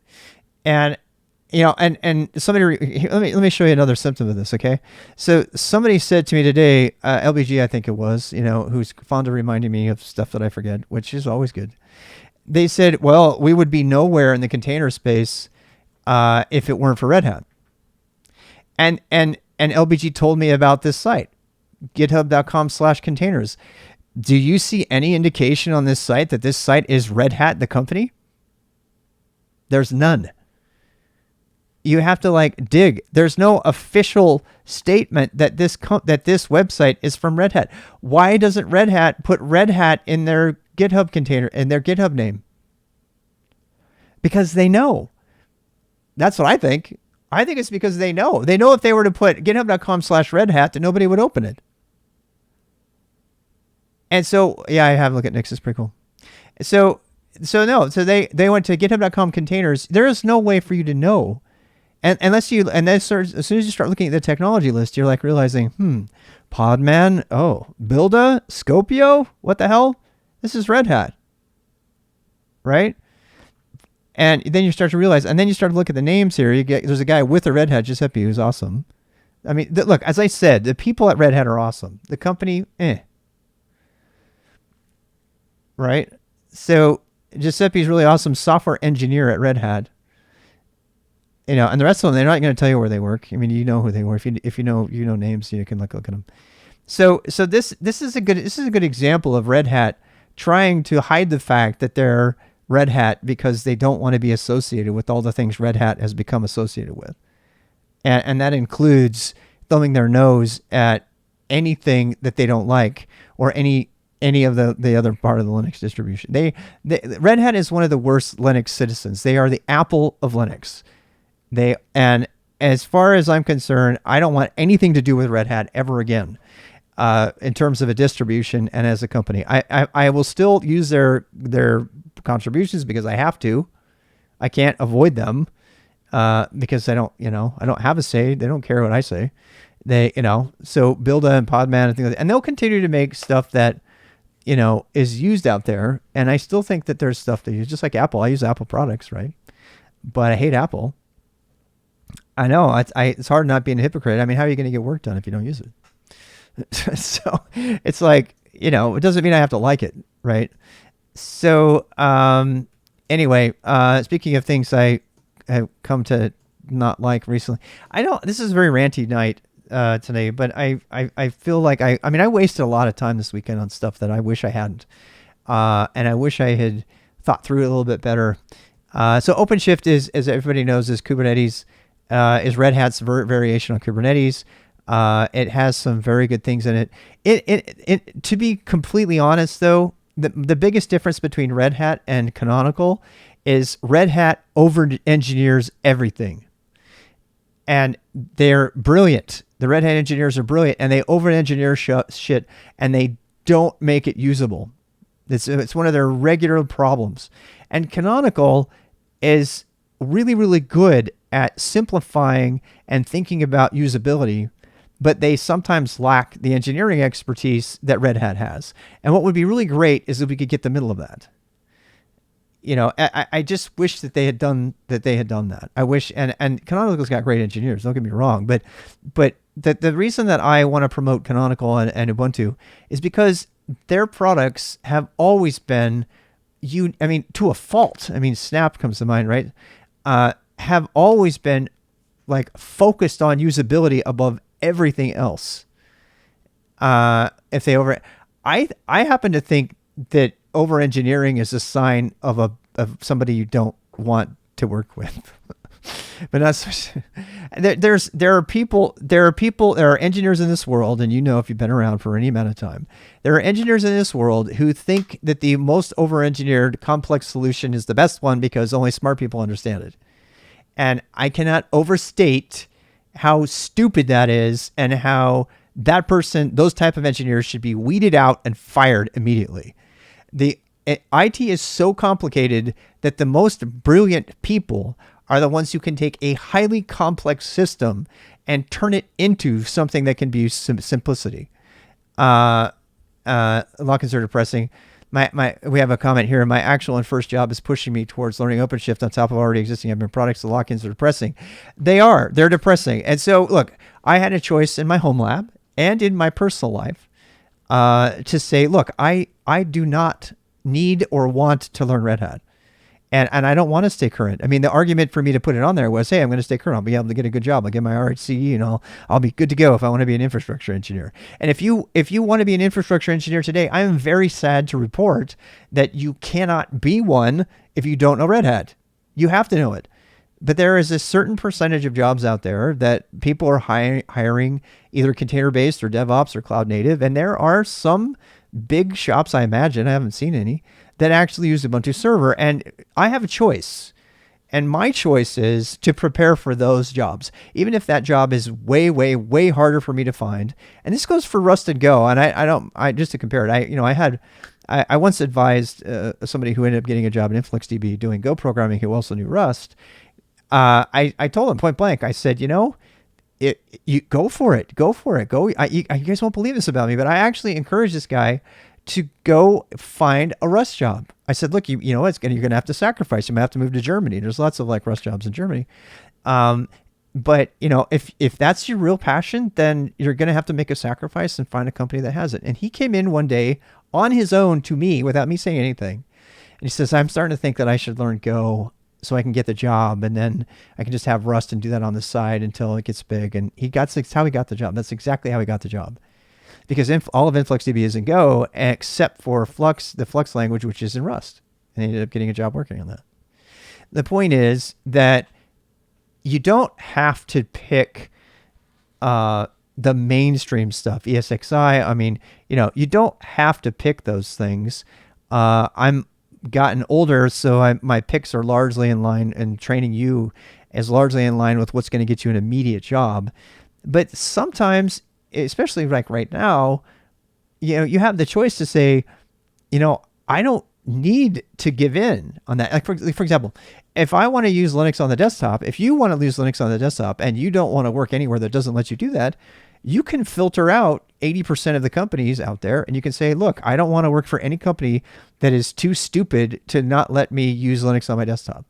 And and somebody, let me show you another symptom of this, okay? So somebody said to me today, LBG, I think it was, who's fond of reminding me of stuff that I forget, which is always good. They said, well, we would be nowhere in the container space if it weren't for Red Hat. And LBG told me about this site, github.com/containers. Do you see any indication on this site that this site is Red Hat, the company? There's none. You have to dig. There's no official statement that this website is from Red Hat. Why doesn't Red Hat put Red Hat in their GitHub container, in their GitHub name? Because they know. That's what I think. I think it's because they know. They know if they were to put github.com/Red Hat, that nobody would open it. And so, yeah, I have a look at Nix. It's pretty cool. So they went to github.com containers. There is no way for you to know. And as soon as you start looking at the technology list, you're realizing, Podman, Builda, Scopio, what the hell? This is Red Hat, right? And then you start to realize, and then you start to look at the names here. There's a guy with a Red Hat, Giuseppe, who's awesome. I mean, look, as I said, the people at Red Hat are awesome. The company, right? So Giuseppe's really awesome software engineer at Red Hat. And the rest of them, they're not going to tell you where they work. I mean, you know who they work. If you know names, you can look at them. So this is a good example of Red Hat trying to hide the fact that they're Red Hat because they don't want to be associated with all the things Red Hat has become associated with, and that includes thumbing their nose at anything that they don't like or any of the other part of the Linux distribution. Red Hat is one of the worst Linux citizens. They are the Apple of Linux. And as far as I'm concerned, I don't want anything to do with Red Hat ever again, in terms of a distribution and as a company. I will still use their contributions because I have to. I can't avoid them, because I don't have a say. They don't care what I say. So Builda and Podman and things like that. And they'll continue to make stuff that, is used out there. And I still think that there's stuff they use, just like Apple. I use Apple products, right? But I hate Apple. I know it's hard not being a hypocrite. I mean, how are you going to get work done if you don't use it? So it's it doesn't mean I have to like it, right? So anyway, speaking of things I have come to not like recently, this is a very ranty night today, but I feel like I wasted a lot of time this weekend on stuff that I wish I hadn't, and I wish I had thought through it a little bit better. So OpenShift is, as everybody knows, is Kubernetes. Is Red Hat's variation on Kubernetes. It has some very good things in it. It to be completely honest, though, the biggest difference between Red Hat and Canonical is Red Hat over-engineers everything. And they're brilliant. The Red Hat engineers are brilliant, and they over-engineer shit, and they don't make it usable. It's one of their regular problems. And Canonical is really, really good at simplifying and thinking about usability, but they sometimes lack the engineering expertise that Red Hat has. And what would be really great is if we could get the middle of that. I just wish that they had done that. I wish, and Canonical's got great engineers, don't get me wrong, but the reason that I want to promote Canonical and Ubuntu is because their products have always been, to a fault. Snap comes to mind, right? Have always been focused on usability above everything else. I happen to think that over engineering is a sign of somebody you don't want to work with. but not so, there are engineers in this world, and if you've been around for any amount of time, there are engineers in this world who think that the most over-engineered complex solution is the best one because only smart people understand it. And I cannot overstate how stupid that is, and how those type of engineers should be weeded out and fired immediately. The IT is so complicated that the most brilliant people are the ones who can take a highly complex system and turn it into something that can be simplicity. Lock and sort of pressing. We have a comment here. My actual and first job is pushing me towards learning OpenShift on top of already existing admin products. The lock-ins are depressing. They're depressing. And so, look, I had a choice in my home lab and in my personal life to say, look, I do not need or want to learn Red Hat. And I don't want to stay current. I mean, the argument for me to put it on there was, hey, I'm going to stay current. I'll be able to get a good job. I'll get my RHCE and I'll be good to go if I want to be an infrastructure engineer. And if you want to be an infrastructure engineer today, I am very sad to report that you cannot be one if you don't know Red Hat. You have to know it. But there is a certain percentage of jobs out there that people are hiring either container-based or DevOps or cloud native. And there are some big shops, I imagine, I haven't seen any, that actually use Ubuntu Server. And I have a choice. And my choice is to prepare for those jobs, even if that job is way, way, way harder for me to find. And this goes for Rust and Go. And I just to compare it, I once advised somebody who ended up getting a job in InfluxDB doing Go programming who also knew Rust. I told him point blank, I said, you go for it. Go. You guys won't believe this about me, but I actually encouraged this guy to go find a Rust job. I said, look, you're going to have to sacrifice. You might have to move to Germany. There's lots of Rust jobs in Germany. But if that's your real passion, then you're going to have to make a sacrifice and find a company that has it. And he came in one day on his own to me without me saying anything. And he says, I'm starting to think that I should learn Go so I can get the job, and then I can just have Rust and do that on the side until it gets big. And that's how he got the job. That's exactly how he got the job. Because all of InfluxDB is in Go, except for the Flux language, which is in Rust. And he ended up getting a job working on that. The point is that you don't have to pick the mainstream stuff, ESXi. I mean, you don't have to pick those things. I'm gotten older, so my picks are largely in line, and training you is largely in line with what's going to get you an immediate job. But sometimes, especially like right now, you have the choice to say, I don't need to give in on that. Like for example, if I want to use Linux on the desktop, if you want to use Linux on the desktop and you don't want to work anywhere that doesn't let you do that, you can filter out 80% of the companies out there, and you can say, look, I don't want to work for any company that is too stupid to not let me use Linux on my desktop.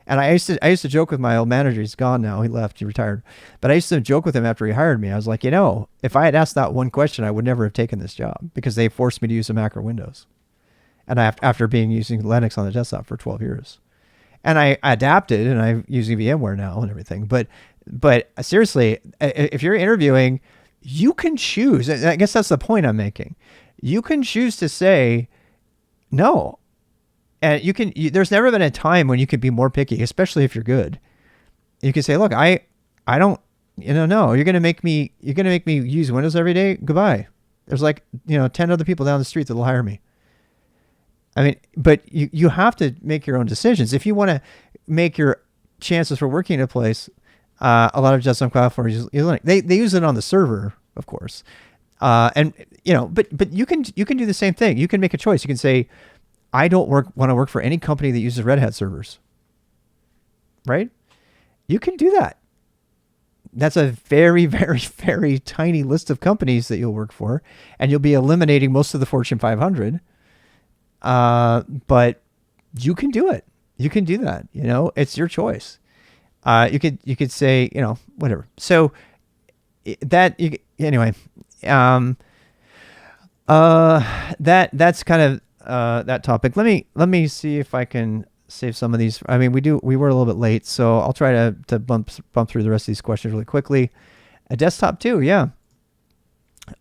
And I used to joke with my old manager. He's gone now. He left. He retired. But I used to joke with him after he hired me. I was like, if I had asked that one question, I would never have taken this job because they forced me to use a Mac or Windows. And after using Linux on the desktop for 12 years. And I adapted, and I'm using VMware now and everything. But seriously, if you're interviewing, you can choose. I guess that's the point I'm making. You can choose to say no. And there's never been a time when you could be more picky, especially if you're good. You can say, look, I don't, no, you're going to make me use Windows every day. Goodbye. There's 10 other people down the street that'll hire me. I mean, but you have to make your own decisions. If you want to make your chances for working in a place, a lot of just some cloud platforms use Linux. They use it on the server, of course. But you can do the same thing. You can make a choice. You can say, I don't want to work for any company that uses Red Hat servers. Right? You can do that. That's a very, very, very tiny list of companies that you'll work for, and you'll be eliminating most of the Fortune 500. But you can do it. You can do that. It's your choice. You could say, whatever. So anyway, that's kind of that topic. Let me see if I can save some of these. I mean, we were a little bit late, so I'll try to bump through the rest of these questions really quickly. A desktop too, yeah.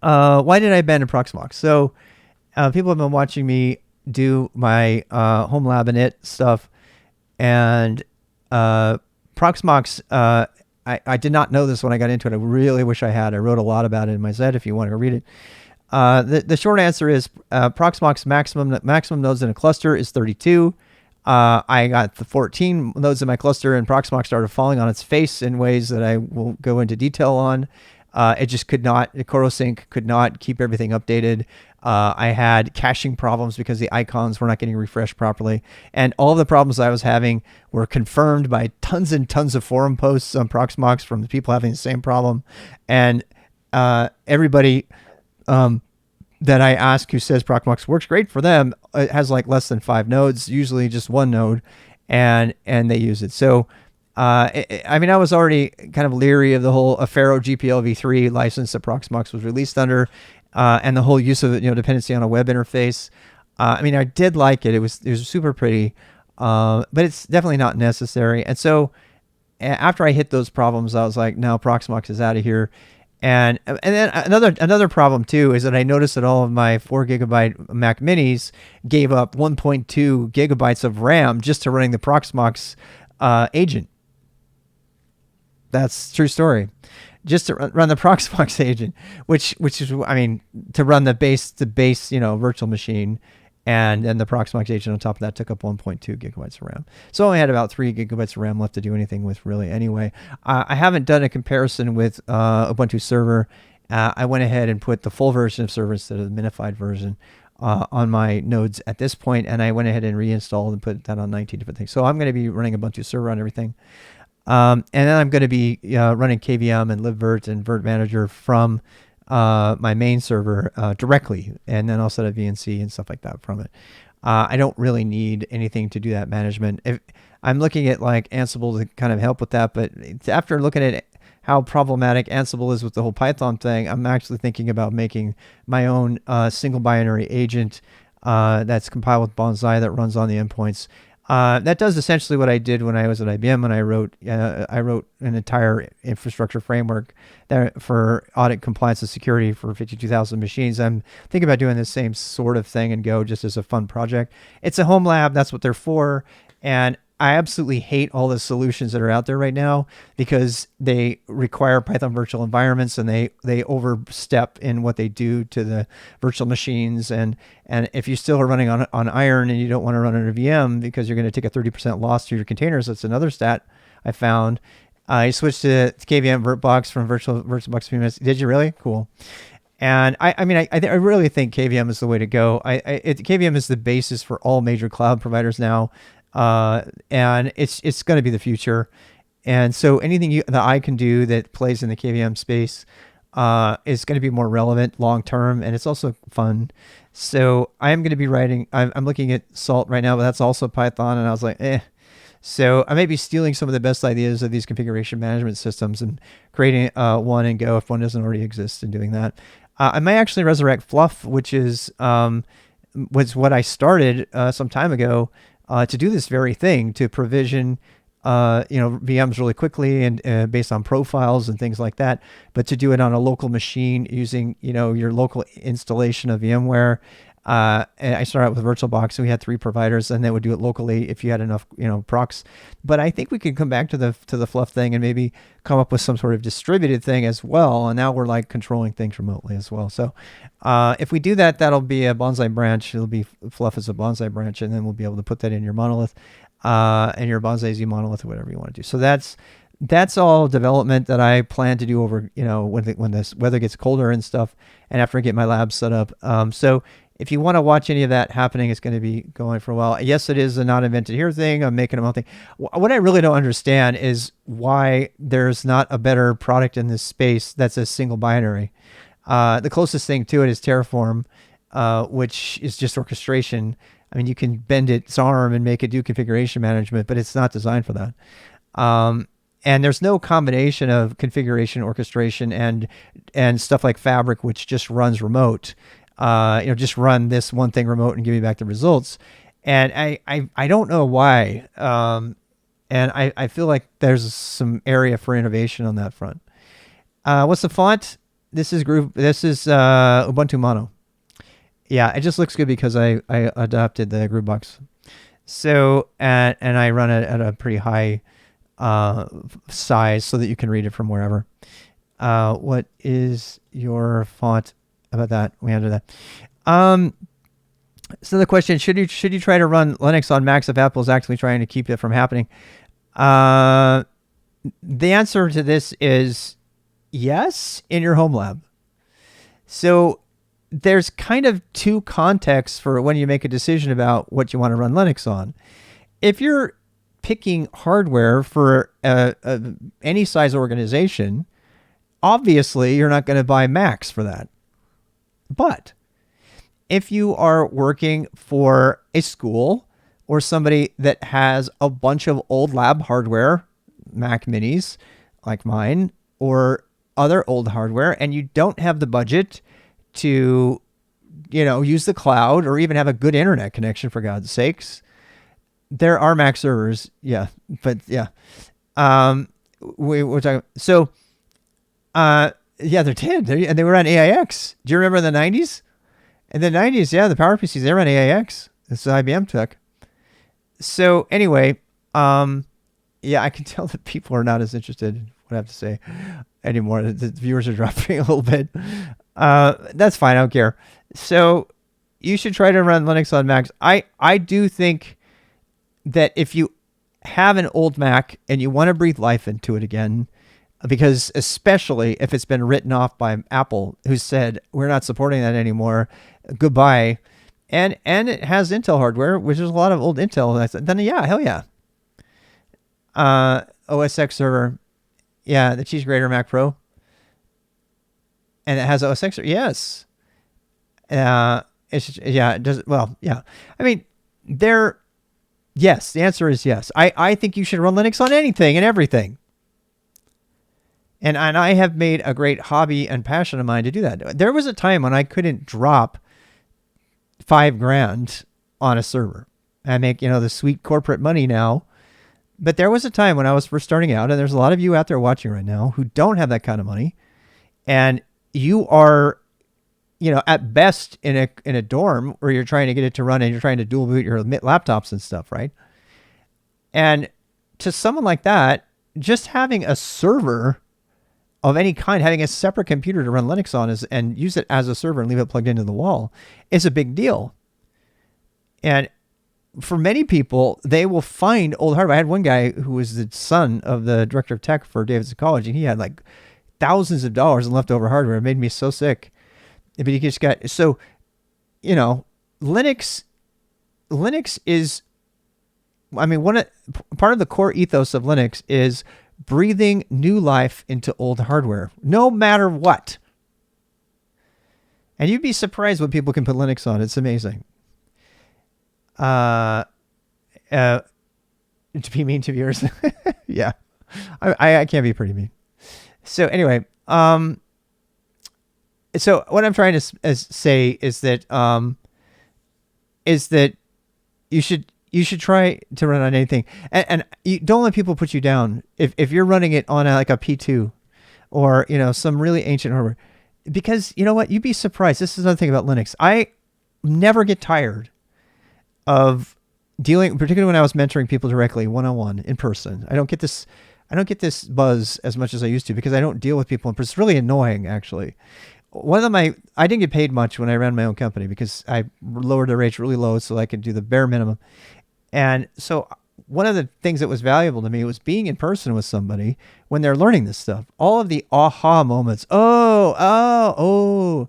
Why did I abandon Proxmox? So people have been watching me do my home lab and it stuff, and Proxmox, I did not know this when I got into it. I really wish I had. I wrote a lot about it in my Zed if you want to read it. The short answer is Proxmox maximum nodes in a cluster is 32. I got the 14 nodes in my cluster, and Proxmox started falling on its face in ways that I will go into detail on. It just could not, CoroSync could not keep everything updated. I had caching problems because the icons were not getting refreshed properly. And all of the problems I was having were confirmed by tons and tons of forum posts on Proxmox from the people having the same problem. And everybody that I ask who says Proxmox works great for them, it has like less than 5 nodes, usually just 1 node, and they use it. So I mean, I was already kind of leery of the whole Affero GPL v3 license that Proxmox was released under, and the whole use of dependency on a web interface. I mean, I did like it. It was super pretty, but it's definitely not necessary. And so after I hit those problems, I was like, no, Proxmox is out of here. And then another problem too is that I noticed that all of my 4 gigabyte Mac Minis gave up 1.2 gigabytes of RAM just to running the Proxmox agent. That's true story. Just to run the Proxmox agent, which is, I mean, to run the base virtual machine, and then the Proxmox agent on top of that took up 1.2 gigabytes of RAM. So I only had about 3 gigabytes of RAM left to do anything with really anyway. I haven't done a comparison with Ubuntu Server. I went ahead and put the full version of Server instead of the minified version on my nodes at this point, and I went ahead and reinstalled and put that on 19 different things. So I'm going to be running Ubuntu Server on everything. And then I'm going to be running KVM and libvirt and virt manager from my main server directly, and then I'll set up VNC and stuff like that from it. I don't really need anything to do that management. If I'm looking at like Ansible to kind of help with that, but after looking at how problematic Ansible is with the whole Python thing, I'm actually thinking about making my own single binary agent that's compiled with Bonsai that runs on the endpoints. That does essentially what I did when I was at IBM, and I wrote an entire infrastructure framework there for audit, compliance, and security for 52,000 machines. I'm thinking about doing the same sort of thing and Go just as a fun project. It's a home lab. That's what they're for. And I absolutely hate all the solutions that are out there right now because they require Python virtual environments, and they overstep in what they do to the virtual machines. And if you still are running on Iron and you don't want to run on a VM because you're going to take a 30% loss to your containers, that's another stat I found. I switched to KVM VirtBox from VirtualBox VMS. Did you really? Cool. And I mean, I really think KVM is the way to go. KVM is the basis for all major cloud providers now. And it's going to be the future. And so anything that I can do that plays in the KVM space is going to be more relevant long term, and it's also fun. So I am going to be writing. I'm looking at Salt right now, but that's also Python, and I was like, eh. So I may be stealing some of the best ideas of these configuration management systems and creating one in Go if one doesn't already exist, and doing that. I may actually resurrect Fluff, which was what I started some time ago. To do this very thing, to provision, VMs really quickly and based on profiles and things like that, but to do it on a local machine using, your local installation of VMware. And I started out with VirtualBox, and we had 3 providers, and they would do it locally if you had enough, procs. But I think we could come back to the Fluff thing and maybe come up with some sort of distributed thing as well. And now we're like controlling things remotely as well. So if we do that, that'll be a Bonsai branch. It'll be Fluff as a Bonsai branch, and then we'll be able to put that in your monolith, and your Bonsai Z monolith, or whatever you want to do. So that's all development that I plan to do over, when this weather gets colder and stuff, and after I get my lab set up. So if you want to watch any of that happening, it's going to be going for a while. Yes, it is a not invented here thing. I'm making a own thing. What I really don't understand is why there's not a better product in this space that's a single binary. The closest thing to it is Terraform, which is just orchestration. I mean, you can bend its arm and make it do configuration management, but it's not designed for that. And there's no combination of configuration, orchestration, and stuff like Fabric, which just runs remote. Just run this one thing remote and give me back the results. And I don't know why. And I feel like there's some area for innovation on that front. What's the font? This is Ubuntu Mono. Yeah, it just looks good because I adopted the Groovebox. So, and I run it at a pretty high size so that you can read it from wherever. What is your font about that? We answered that. So the question, should you try to run Linux on Macs if Apple's actually trying to keep it from happening? The answer to this is yes, in your home lab. So there's kind of two contexts for when you make a decision about what you want to run Linux on. If you're picking hardware for any size organization, obviously you're not going to buy Macs for that. But if you are working for a school or somebody that has a bunch of old lab hardware, Mac minis like mine, or other old hardware, and you don't have the budget to, use the cloud or even have a good internet connection, for God's sakes, there are Mac servers. Yeah. But yeah. We're talking. So, yeah, they did. And they were on AIX. Do you remember in the 90s? In the 90s, yeah, the Power PCs, they were on AIX. This IBM took. So anyway, yeah, I can tell that people are not as interested in what I have to say anymore. The viewers are dropping a little bit. That's fine. I don't care. So you should try to run Linux on Macs. I do think that if you have an old Mac and you want to breathe life into it again, because especially if it's been written off by Apple, who said, we're not supporting that anymore, goodbye. And it has Intel hardware, which is a lot of old Intel. Then yeah, hell yeah. OS X server. Yeah, the cheese grater Mac Pro. And it has OS X. Yes. It does. Well, yeah. I mean, yes, the answer is yes. I think you should run Linux on anything and everything. And I have made a great hobby and passion of mine to do that. There was a time when I couldn't drop $5,000 on a server. I make, the sweet corporate money now. But there was a time when I was first starting out, and there's a lot of you out there watching right now who don't have that kind of money. And you are, at best in a dorm where you're trying to get it to run and you're trying to dual boot your laptops and stuff, right? And to someone like that, just having a server of any kind, having a separate computer to run Linux on and use it as a server and leave it plugged into the wall is a big deal. And for many people, they will find old hardware. I had one guy who was the son of the director of tech for Davidson College, and he had like thousands of dollars in leftover hardware. It made me so sick. But he just got, so, Linux is, part of the core ethos of Linux is breathing new life into old hardware, no matter what. And you'd be surprised what people can put Linux on. It's amazing. To be mean to viewers. Yeah. I can be pretty mean. So anyway, so what I'm trying to say is that you should try to run on anything, and you don't let people put you down if you're running it on like a P2 or some really ancient hardware, because you know what, you'd be surprised. This is another thing about Linux. I never get tired of dealing, particularly when I was mentoring people directly one-on-one in person. I don't get this buzz as much as I used to because I don't deal with people in person. It's really annoying, actually. I didn't get paid much when I ran my own company because I lowered the rates really low so I could do the bare minimum. And so one of the things that was valuable to me was being in person with somebody when they're learning this stuff. All of the aha moments. Oh.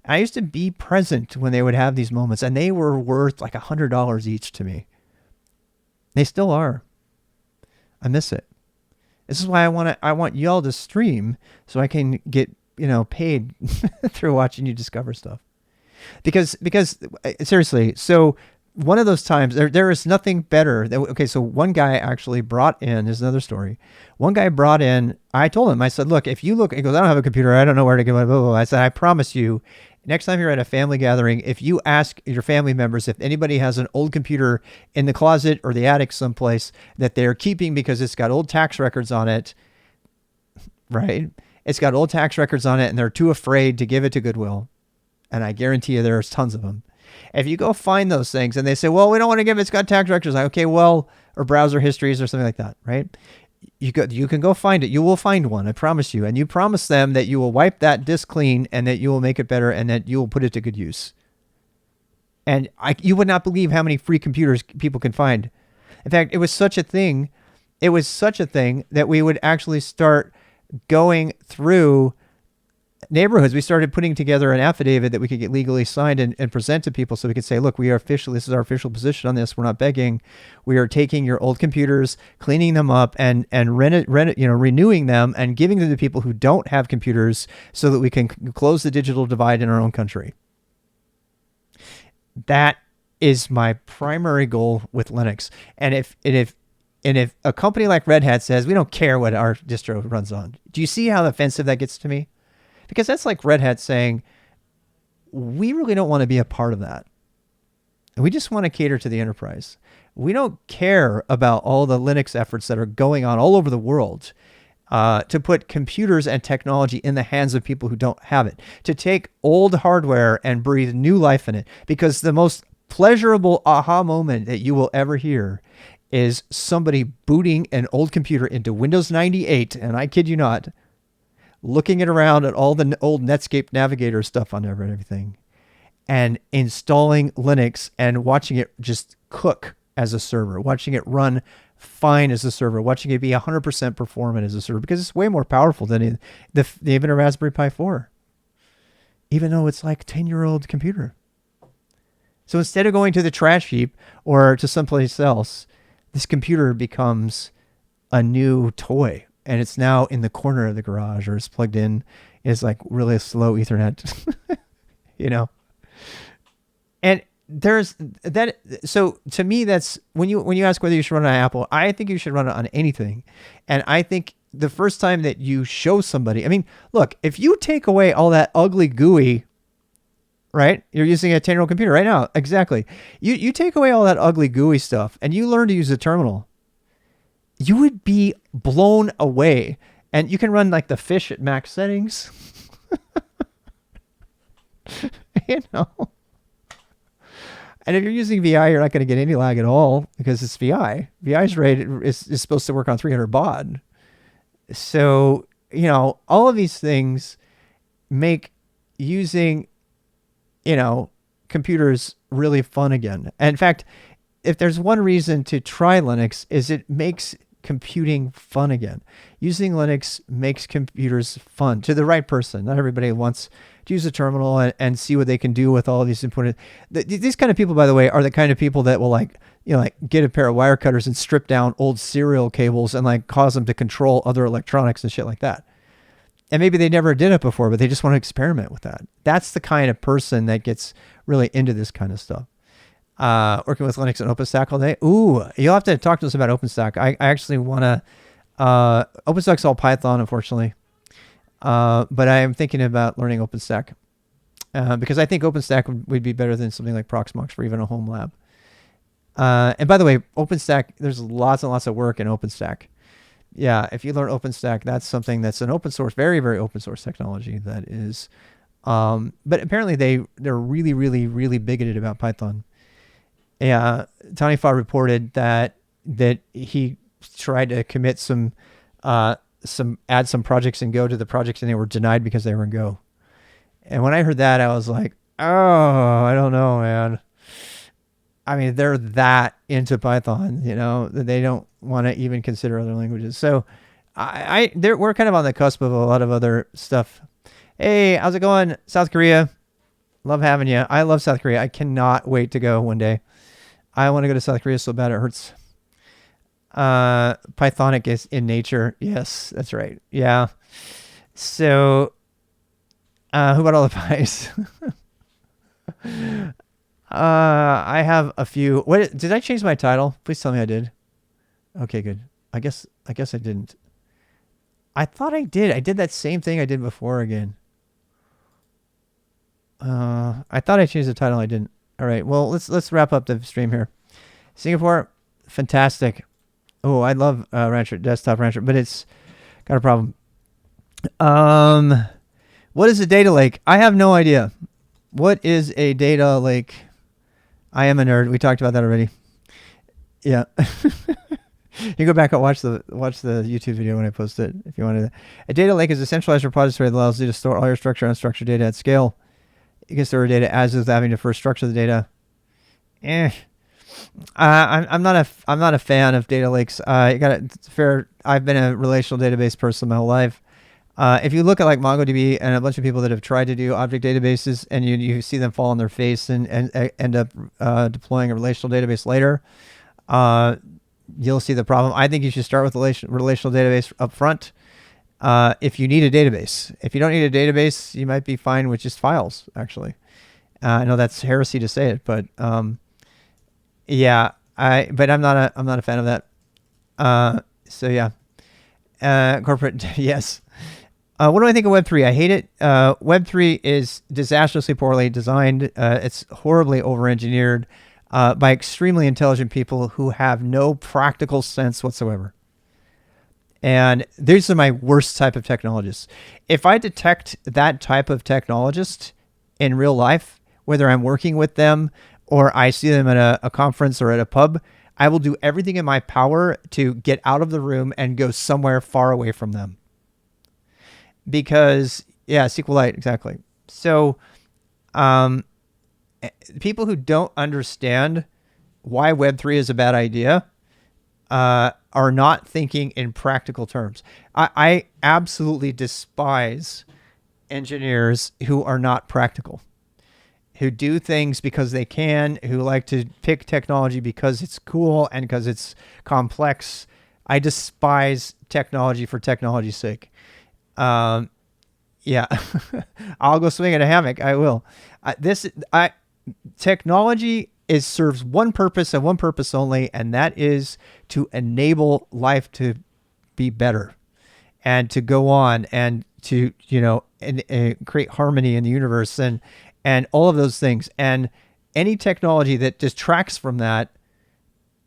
I used to be present when they would have these moments, and they were worth like $100 each to me. They still are. I miss it. This is why I want y'all to stream so I can get paid through watching you discover stuff. Because seriously, so one of those times there is nothing better. Okay, so one guy actually brought in, there's another story. One guy brought in, I told him, I said, look, if you look, he goes, I don't have a computer. I don't know where to get my blah, blah, blah. I said, I promise you, next time you're at a family gathering, if you ask your family members if anybody has an old computer in the closet or the attic someplace that they're keeping because it's got old tax records on it, right? It's got old tax records on it and they're too afraid to give it to Goodwill. And I guarantee you there's tons of them. If you go find those things and they say, well, we don't want to give it, it's got tax records. Like, okay, well, or browser histories or something like that, right? You can go find it. You will find one, I promise you. And you promise them that you will wipe that disk clean and that you will make it better and that you will put it to good use. And you would not believe how many free computers people can find. In fact, it was such a thing that we would actually start going through neighborhoods. We started putting together an affidavit that we could get legally signed and present to people, so we could say, look, we are official. This is our official position on this. We're not begging. We are taking your old computers, cleaning them up, and renewing them and giving them to people who don't have computers, so that we can close the digital divide in our own country. That is my primary goal with Linux. And if a company like Red Hat says, we don't care what our distro runs on, do you see how offensive that gets to me? Because that's like Red Hat saying, we really don't want to be a part of that. We just want to cater to the enterprise. We don't care about all the Linux efforts that are going on all over the world to put computers and technology in the hands of people who don't have it, to take old hardware and breathe new life in it. Because the most pleasurable aha moment that you will ever hear is somebody booting an old computer into Windows 98, and I kid you not, looking it around at all the old Netscape Navigator stuff on there and everything, and installing Linux and watching it just cook as a server, watching it run fine as a server, watching it be 100% performant as a server, because it's way more powerful than even a Raspberry Pi 4, even though it's like a 10-year-old computer. So instead of going to the trash heap or to someplace else, this computer becomes a new toy. And it's now in the corner of the garage, or it's plugged in. It's like really a slow Ethernet, And there's that. So to me, that's when you ask whether you should run it on Apple, I think you should run it on anything. And I think the first time that you show somebody, I mean, look, if you take away all that ugly GUI, right? You're using a 10-year-old computer right now. Exactly. You take away all that ugly GUI stuff and you learn to use a terminal, you would be blown away. And you can run like the fish at max settings. And if you're using VI, you're not going to get any lag at all because it's VI. VI's rate is supposed to work on 300 baud. So, all of these things make using, computers really fun again. And in fact, if there's one reason to try Linux, is it makes computing fun again. Using Linux makes computers fun to the right person. Not everybody wants to use a terminal and see what they can do with all of these important. These kind of people, by the way, are the kind of people that will get a pair of wire cutters and strip down old serial cables and cause them to control other electronics and shit like that. And maybe they never did it before, but they just want to experiment with that. That's the kind of person that gets really into this kind of stuff. Working with Linux and OpenStack all day. Ooh, you'll have to talk to us about OpenStack. I actually want to, OpenStack's all Python, unfortunately. But I am thinking about learning OpenStack, because I think OpenStack would be better than something like Proxmox for even a home lab. And by the way, OpenStack, there's lots and lots of work in OpenStack. Yeah, if you learn OpenStack, that's something that's an open source, very, very open source technology that is, but apparently they're really, really, really bigoted about Python. Yeah, Tony Fa reported that he tried to commit add some projects in Go to the projects, and they were denied because they were in Go. And when I heard that, I was like, oh, I don't know, man. I mean, they're that into Python, that they don't want to even consider other languages. So we're kind of on the cusp of a lot of other stuff. Hey, how's it going? South Korea. Love having you. I love South Korea. I cannot wait to go one day. I want to go to South Korea so bad it hurts. Pythonic is in nature. Yes, that's right. Yeah. So, who about all the pies? I have a few. What did I change my title? Please tell me I did. Okay, good. I guess I didn't. I thought I did. I did that same thing I did before again. I thought I changed the title. I didn't. All right. Well, let's wrap up the stream here. Singapore, fantastic. Oh, I love Rancher, Desktop Rancher, but it's got a problem. What is a data lake? I have no idea. What is a data lake? I am a nerd. We talked about that already. Yeah. You go back and watch the YouTube video when I post it if you wanted. A data lake is a centralized repository that allows you to store all your structured and unstructured data at scale. You can store data as is having to first structure the data. I'm not a fan of data lakes. It's fair. I've been a relational database person my whole life. If you look at like MongoDB and a bunch of people that have tried to do object databases, and you see them fall on their face and end up deploying a relational database later, you'll see the problem. I think you should start with a relational database up front. If you need a database. If you don't need a database, you might be fine with just files, actually. I know that's heresy to say it, but yeah, but I'm not a fan of that. So yeah, corporate, yes. What do I think of Web3? I hate it. Web3 is disastrously poorly designed. It's horribly over-engineered by extremely intelligent people who have no practical sense whatsoever. And these are my worst type of technologists. If I detect that type of technologist in real life, whether I'm working with them or I see them at a conference or at a pub, I will do everything in my power to get out of the room and go somewhere far away from them. Because, yeah, SQLite, exactly. So, people who don't understand why Web3 is a bad idea are not thinking in practical terms. I absolutely despise engineers who are not practical, who do things because they can, who like to pick technology because it's cool and because it's complex. I despise technology for technology's sake. Yeah, I'll go swing in a hammock. I will. Technology serves one purpose and one purpose only, and that is to enable life to be better and to go on and to, and create harmony in the universe and all of those things. And any technology that distracts from that,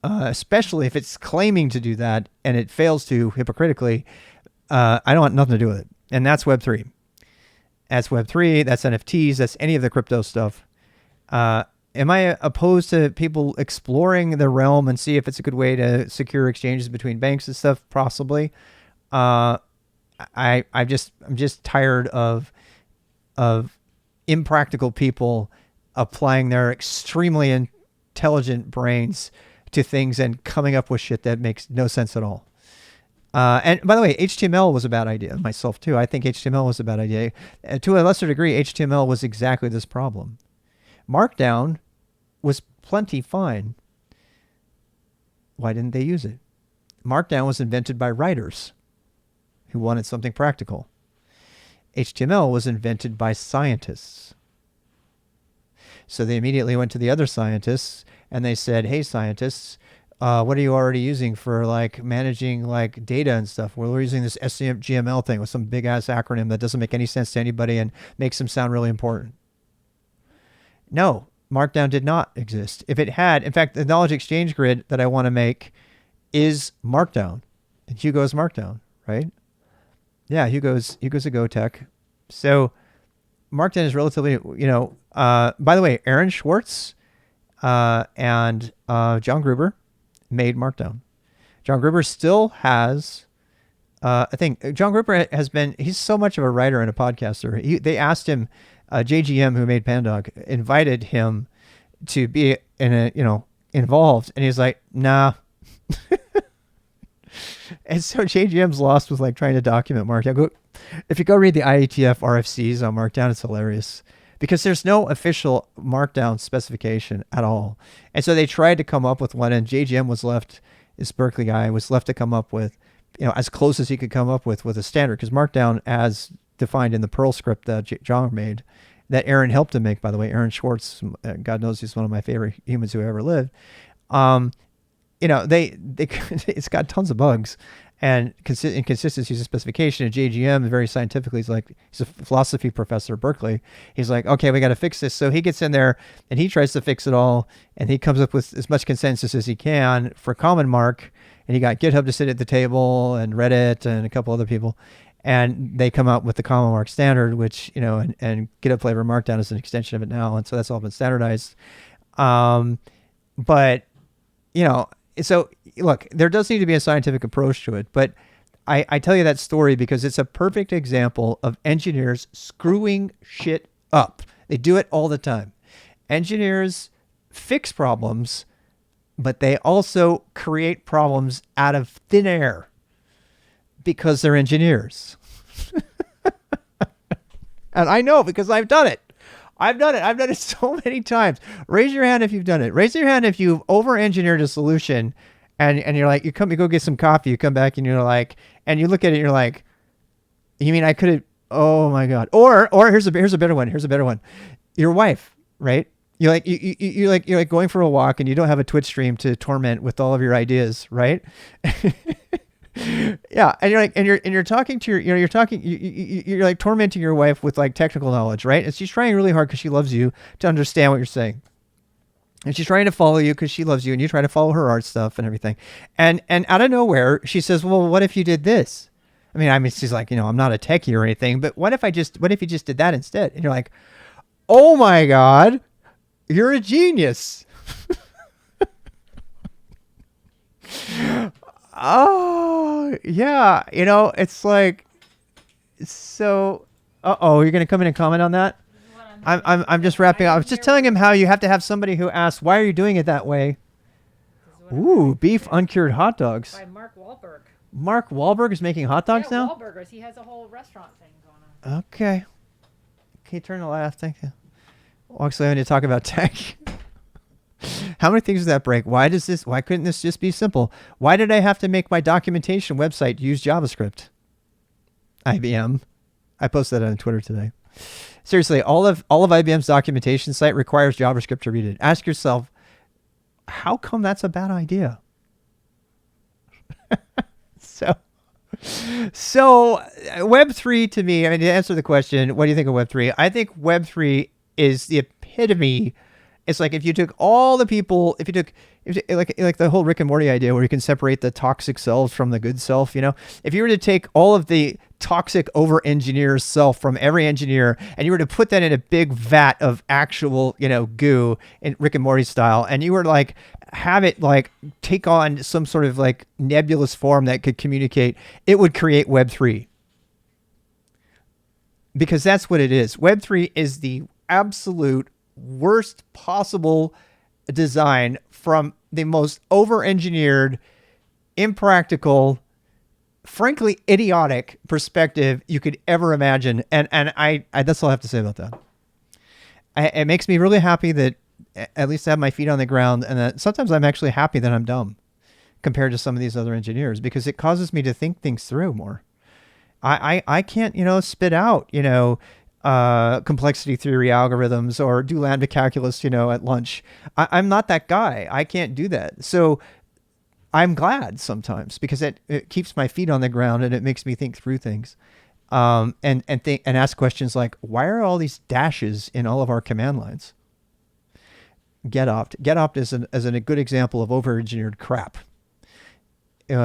especially if it's claiming to do that and it fails to hypocritically, I don't want nothing to do with it. And that's Web3. That's Web3. That's NFTs. That's any of the crypto stuff. Am I opposed to people exploring the realm and see if it's a good way to secure exchanges between banks and stuff? Possibly. I'm just tired of impractical people applying their extremely intelligent brains to things and coming up with shit that makes no sense at all. And by the way, HTML was a bad idea myself too. I think HTML was a bad idea. To a lesser degree, HTML was exactly this problem. Markdown was plenty fine. Why didn't they use it? Markdown was invented by writers who wanted something practical. HTML was invented by scientists. So they immediately went to the other scientists and they said, hey, scientists, what are you already using for like managing like data and stuff? Well, we're using this SCGML thing with some big ass acronym that doesn't make any sense to anybody and makes them sound really important. No, Markdown did not exist. If it had, in fact, the knowledge exchange grid that I want to make is Markdown, and Hugo's Markdown, right? Yeah, Hugo's a GoTech. So Markdown is relatively, by the way, Aaron Schwartz and John Gruber made Markdown. John Gruber still has, I think John Gruber he's so much of a writer and a podcaster. They asked him, JGM, who made Pandog, invited him to be involved. And he's like, nah. And so JGM's lost with like trying to document Markdown. If you go read the IETF RFCs on Markdown, it's hilarious because there's no official Markdown specification at all. And so they tried to come up with one, and JGM was left, this Berkeley guy was left to come up with, as close as he could come up with a standard, because Markdown, as defined in the Perl script that John made, that Aaron helped him make, by the way, Aaron Schwartz, God knows he's one of my favorite humans who ever lived. It's got tons of bugs and inconsistencies of specification. And JGM, very scientifically, he's a philosophy professor at Berkeley. He's like, okay, we got to fix this. So he gets in there and he tries to fix it all. And he comes up with as much consensus as he can for Common Mark. And he got GitHub to sit at the table and Reddit and a couple other people. And they come out with the Common Mark standard, which, and GitHub Flavor Markdown is an extension of it now. And so that's all been standardized. But, So look, there does need to be a scientific approach to it, but I tell you that story because it's a perfect example of engineers screwing shit up. They do it all the time. Engineers fix problems, but they also create problems out of thin air because they're engineers. And I know because I've done it. I've done it so many times. Raise your hand if you've done it. Raise your hand if you've over-engineered a solution and you're like, you go get some coffee, you come back and you're like, and you look at it and you're like, you mean I could have, oh my God. Or here's a better one. Here's a better one. Your wife, right? You're like going for a walk and you don't have a Twitch stream to torment with all of your ideas, right? Yeah, and you're talking to you're like tormenting your wife with like technical knowledge, right? And she's trying really hard because she loves you to understand what you're saying, and she's trying to follow you because she loves you, and you try to follow her art stuff and everything, and out of nowhere she says, "Well, what if you did this?" I mean, she's like, I'm not a techie or anything, but what if you just did that instead? And you're like, "Oh my God, you're a genius." Oh, yeah. It's like, so, you're going to come in and comment on that? I'm just wrapping up. I was just telling him how you have to have somebody who asks, why are you doing it that way? Ooh, beef uncured hot dogs. By Mark Wahlberg. Mark Wahlberg is making hot dogs now? Wahlburgers. He has a whole restaurant thing going on. Okay. Can you turn the light off? Thank you. Well, actually, I need to talk about tech. How many things does that break? Why couldn't this just be simple? Why did I have to make my documentation website use JavaScript? IBM. I posted that on Twitter today. Seriously, all of IBM's documentation site requires JavaScript to read it. Ask yourself, how come that's a bad idea? So Web3 to me, I mean, to answer the question, what do you think of Web3? I think Web3 is the epitome. It's like if you took all the people, if you took like the whole Rick and Morty idea where you can separate the toxic selves from the good self, if you were to take all of the toxic over-engineer self from every engineer and you were to put that in a big vat of actual, goo in Rick and Morty style, and you were like, have it like take on some sort of like nebulous form that could communicate, it would create Web3. Because that's what it is. Web3 is the absolute worst possible design from the most over-engineered, impractical, frankly idiotic perspective you could ever imagine. And I that's all I have to say about that. It makes me really happy that at least I have my feet on the ground, and that sometimes I'm actually happy that I'm dumb compared to some of these other engineers, because it causes me to think things through more. I can't, spit out, complexity theory algorithms or do lambda calculus, at lunch. I'm not that guy. I can't do that. So I'm glad sometimes because it keeps my feet on the ground and it makes me think through things. And ask questions like, why are all these dashes in all of our command lines? Getopt is a good example of over-engineered crap.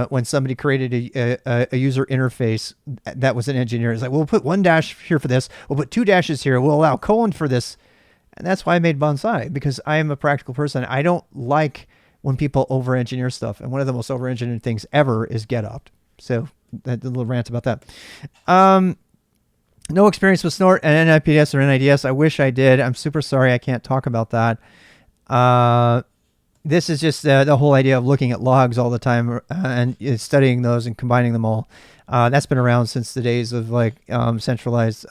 When somebody created a user interface that was an engineer, it's like, we'll put one dash here for this, we'll put two dashes here, we'll allow colon for this. And that's why I made Bonsai, because I am a practical person. I don't like when people over-engineer stuff. And one of the most over-engineered things ever is Getopt. So that little rant about that. No experience with Snort and NIPS or NIDS. I wish I did. I'm super sorry I can't talk about that. This is just the whole idea of looking at logs all the time and studying those and combining them all. That's been around since the days of like centralized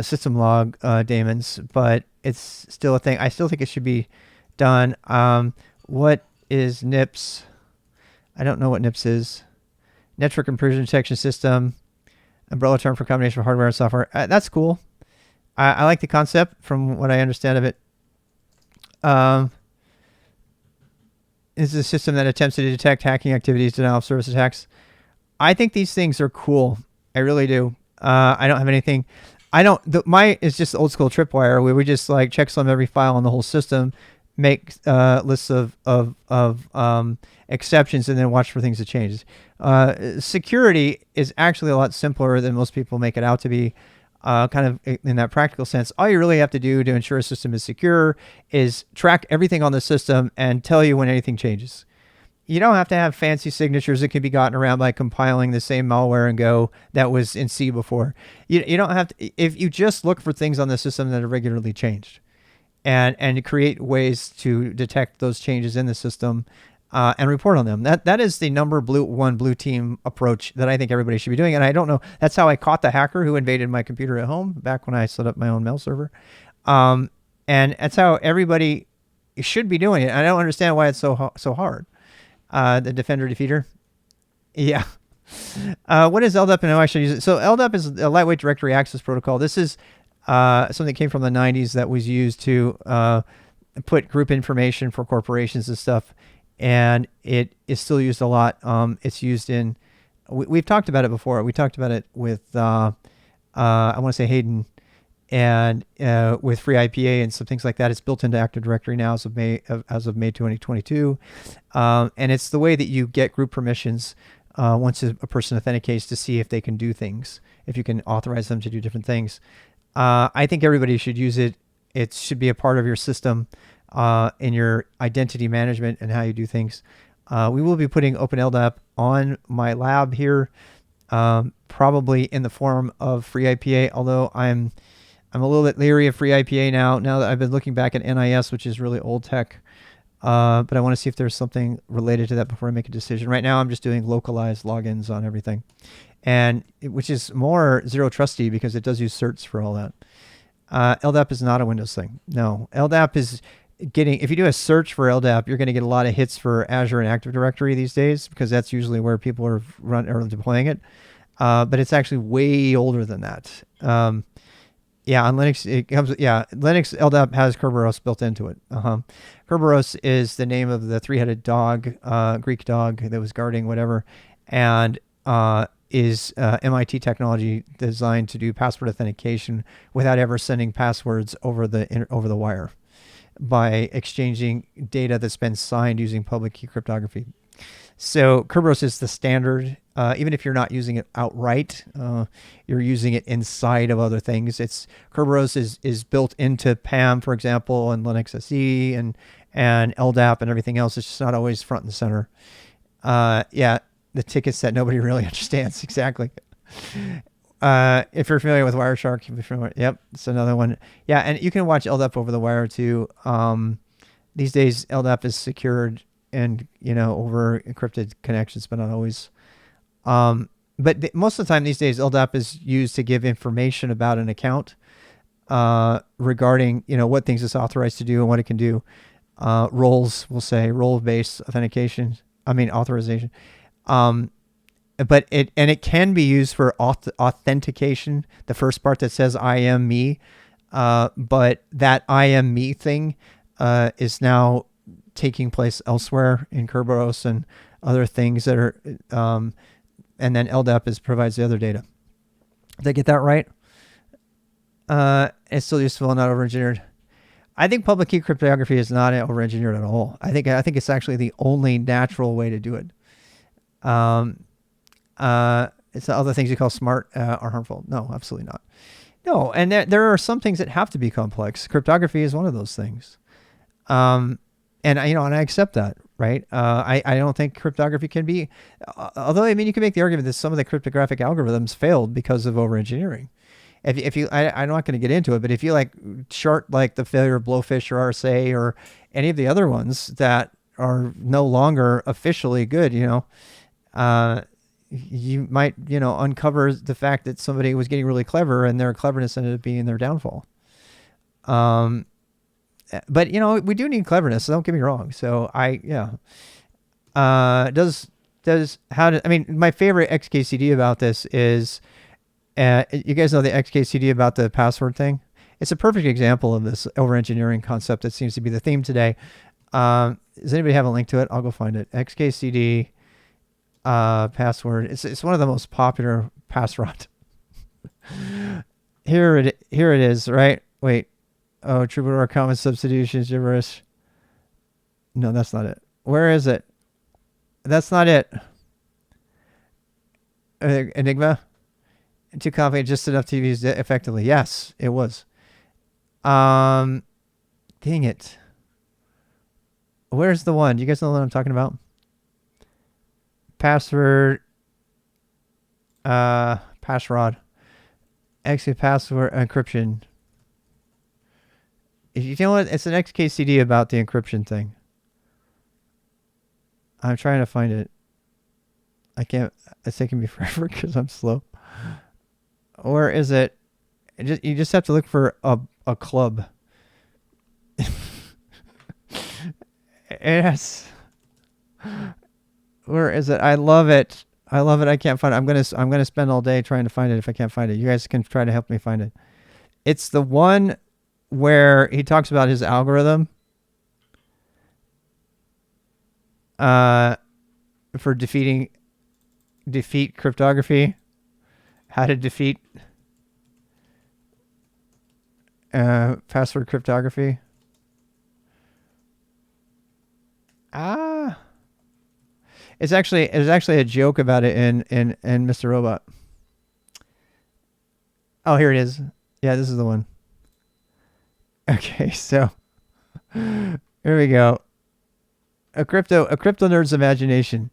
system log daemons, but it's still a thing. I still think it should be done. What is NIPS? I don't know what NIPS is. Network Intrusion Detection System, umbrella term for combination of hardware and software. That's cool. I like the concept from what I understand of it. This is a system that attempts to detect hacking activities, denial of service attacks. I think these things are cool. I really do. I don't have anything. Mine is just old school tripwire where we just like checksum every file on the whole system, make lists of exceptions, and then watch for things to change. Security is actually a lot simpler than most people make it out to be. kind of in that practical sense, all you really have to do to ensure a system is secure is track everything on the system and tell you when anything changes. You don't have to have fancy signatures that can be gotten around by compiling the same malware in Go that was in C before. You don't have to, if you just look for things on the system that are regularly changed and create ways to detect those changes in the system and report on them. That is the number one blue team approach that I think everybody should be doing. And I don't know, that's how I caught the hacker who invaded my computer at home back when I set up my own mail server. And that's how everybody should be doing it. I don't understand why it's so hard. The defender defeater. Yeah. What is LDAP and how I should use it? So LDAP is a lightweight directory access protocol. This is something that came from the 90s that was used to put group information for corporations and stuff. And it is still used a lot. It's used in, we've talked about it before. We talked about it with, I want to say Hayden, and with free IPA and some things like that. It's built into Active Directory now as of May 2022. And it's the way that you get group permissions once a person authenticates to see if they can do things, if you can authorize them to do different things. I think everybody should use it. It should be a part of your system in your identity management and how you do things. We will be putting OpenLDAP on my lab here, probably in the form of free IPA, although I'm a little bit leery of free IPA now that I've been looking back at NIS, which is really old tech. But I want to see if there's something related to that before I make a decision. Right now, I'm just doing localized logins on everything, which is more zero trusty because it does use certs for all that. LDAP is not a Windows thing. No, LDAP is if you do a search for LDAP, you're going to get a lot of hits for Azure and Active Directory these days because that's usually where people are deploying it. But it's actually way older than that. Yeah, on Linux, Linux LDAP has Kerberos built into it. Kerberos is the name of the three-headed dog, Greek dog that was guarding whatever, and is MIT technology designed to do password authentication without ever sending passwords over the wire by exchanging data that's been signed using public key cryptography. So Kerberos is the standard. Even if you're not using it outright, you're using it inside of other things. Kerberos is built into PAM, for example, and Linux SE and LDAP and everything else. It's just not always front and center. The tickets that nobody really understands exactly. If you're familiar with Wireshark, yep, it's another one. Yeah, and you can watch LDAP over the wire too. These days, LDAP is secured and over encrypted connections, but not always. But most of the time these days, LDAP is used to give information about an account regarding what things it's authorized to do and what it can do. Roles, we'll say role-based authorization. But it can be used for authentication. The first part that says I am me, but that I am me thing is now taking place elsewhere in Kerberos and other things that are, and then LDAP provides the other data. Did I get that right? It's still useful and not over-engineered. I think public key cryptography is not over-engineered at all. I think it's actually the only natural way to do it. It's the other things you call smart are harmful. No, absolutely not. No, and there are some things that have to be complex. Cryptography is one of those things. And I accept that, right? I don't think cryptography can be, although you can make the argument that some of the cryptographic algorithms failed because of over-engineering. If you, I'm not going to get into it, but if you chart the failure of Blowfish or RSA or any of the other ones that are no longer officially good, you might, uncover the fact that somebody was getting really clever and their cleverness ended up being their downfall. But we do need cleverness, so don't get me wrong. So my favorite XKCD about this is, you guys know the XKCD about the password thing? It's a perfect example of this over-engineering concept that seems to be the theme today. Does anybody have a link to it? I'll go find it. XKCD password. It's one of the most popular password. Here it is, right? Wait. Oh, troubadour, common substitution, gibberish. No, that's not it. Where is it? That's not it. Enigma. Too complicated, just enough to use it effectively. Yes, it was. Dang it. Where's the one? Do you guys know what I'm talking about? Password. Passrod. Exit password encryption. If you know what, it's an XKCD about the encryption thing. I'm trying to find it. I can't. It's taking me forever because I'm slow. Or is it? You just have to look for a club. Yes. Where is it? I love it. I love it. I can't find it. I'm gonna spend all day trying to find it if I can't find it. You guys can try to help me find it. It's the one where he talks about his algorithm for defeat cryptography. How to defeat password cryptography. It's actually a joke about it in Mr. Robot. Oh, here it is. Yeah, this is the one. Okay, so here we go. A crypto nerd's imagination.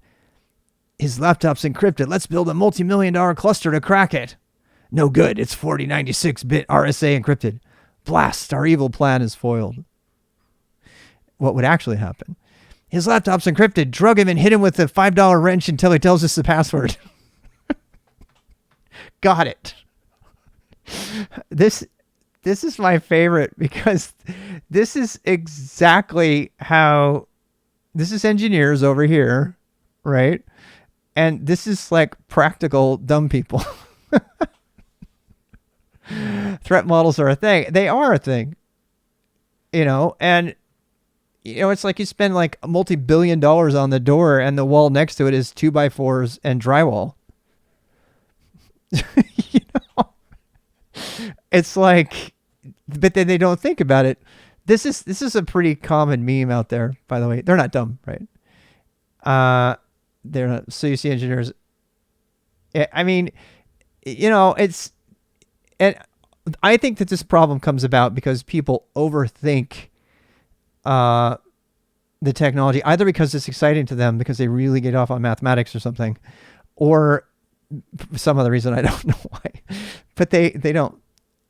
His laptop's encrypted. Let's build a multi-million-dollar cluster to crack it. No good. It's 4096-bit RSA encrypted. Blast. Our evil plan is foiled. What would actually happen? His laptop's encrypted. Drug him and hit him with a $5 wrench until he tells us the password. Got it. This is my favorite because this is exactly how this is engineers over here, right? And this is like practical dumb people. Threat models are a thing. They are a thing, and it's like you spend like multi-billion dollars on the door and the wall next to it is 2x4s and drywall. It's like, but then they don't think about it. This is a pretty common meme out there, by the way. They're not dumb, right? They're not. So you see engineers. I mean, it's, and I think that this problem comes about because people overthink the technology, either because it's exciting to them because they really get off on mathematics or something, or some other reason. I don't know why, but they don't.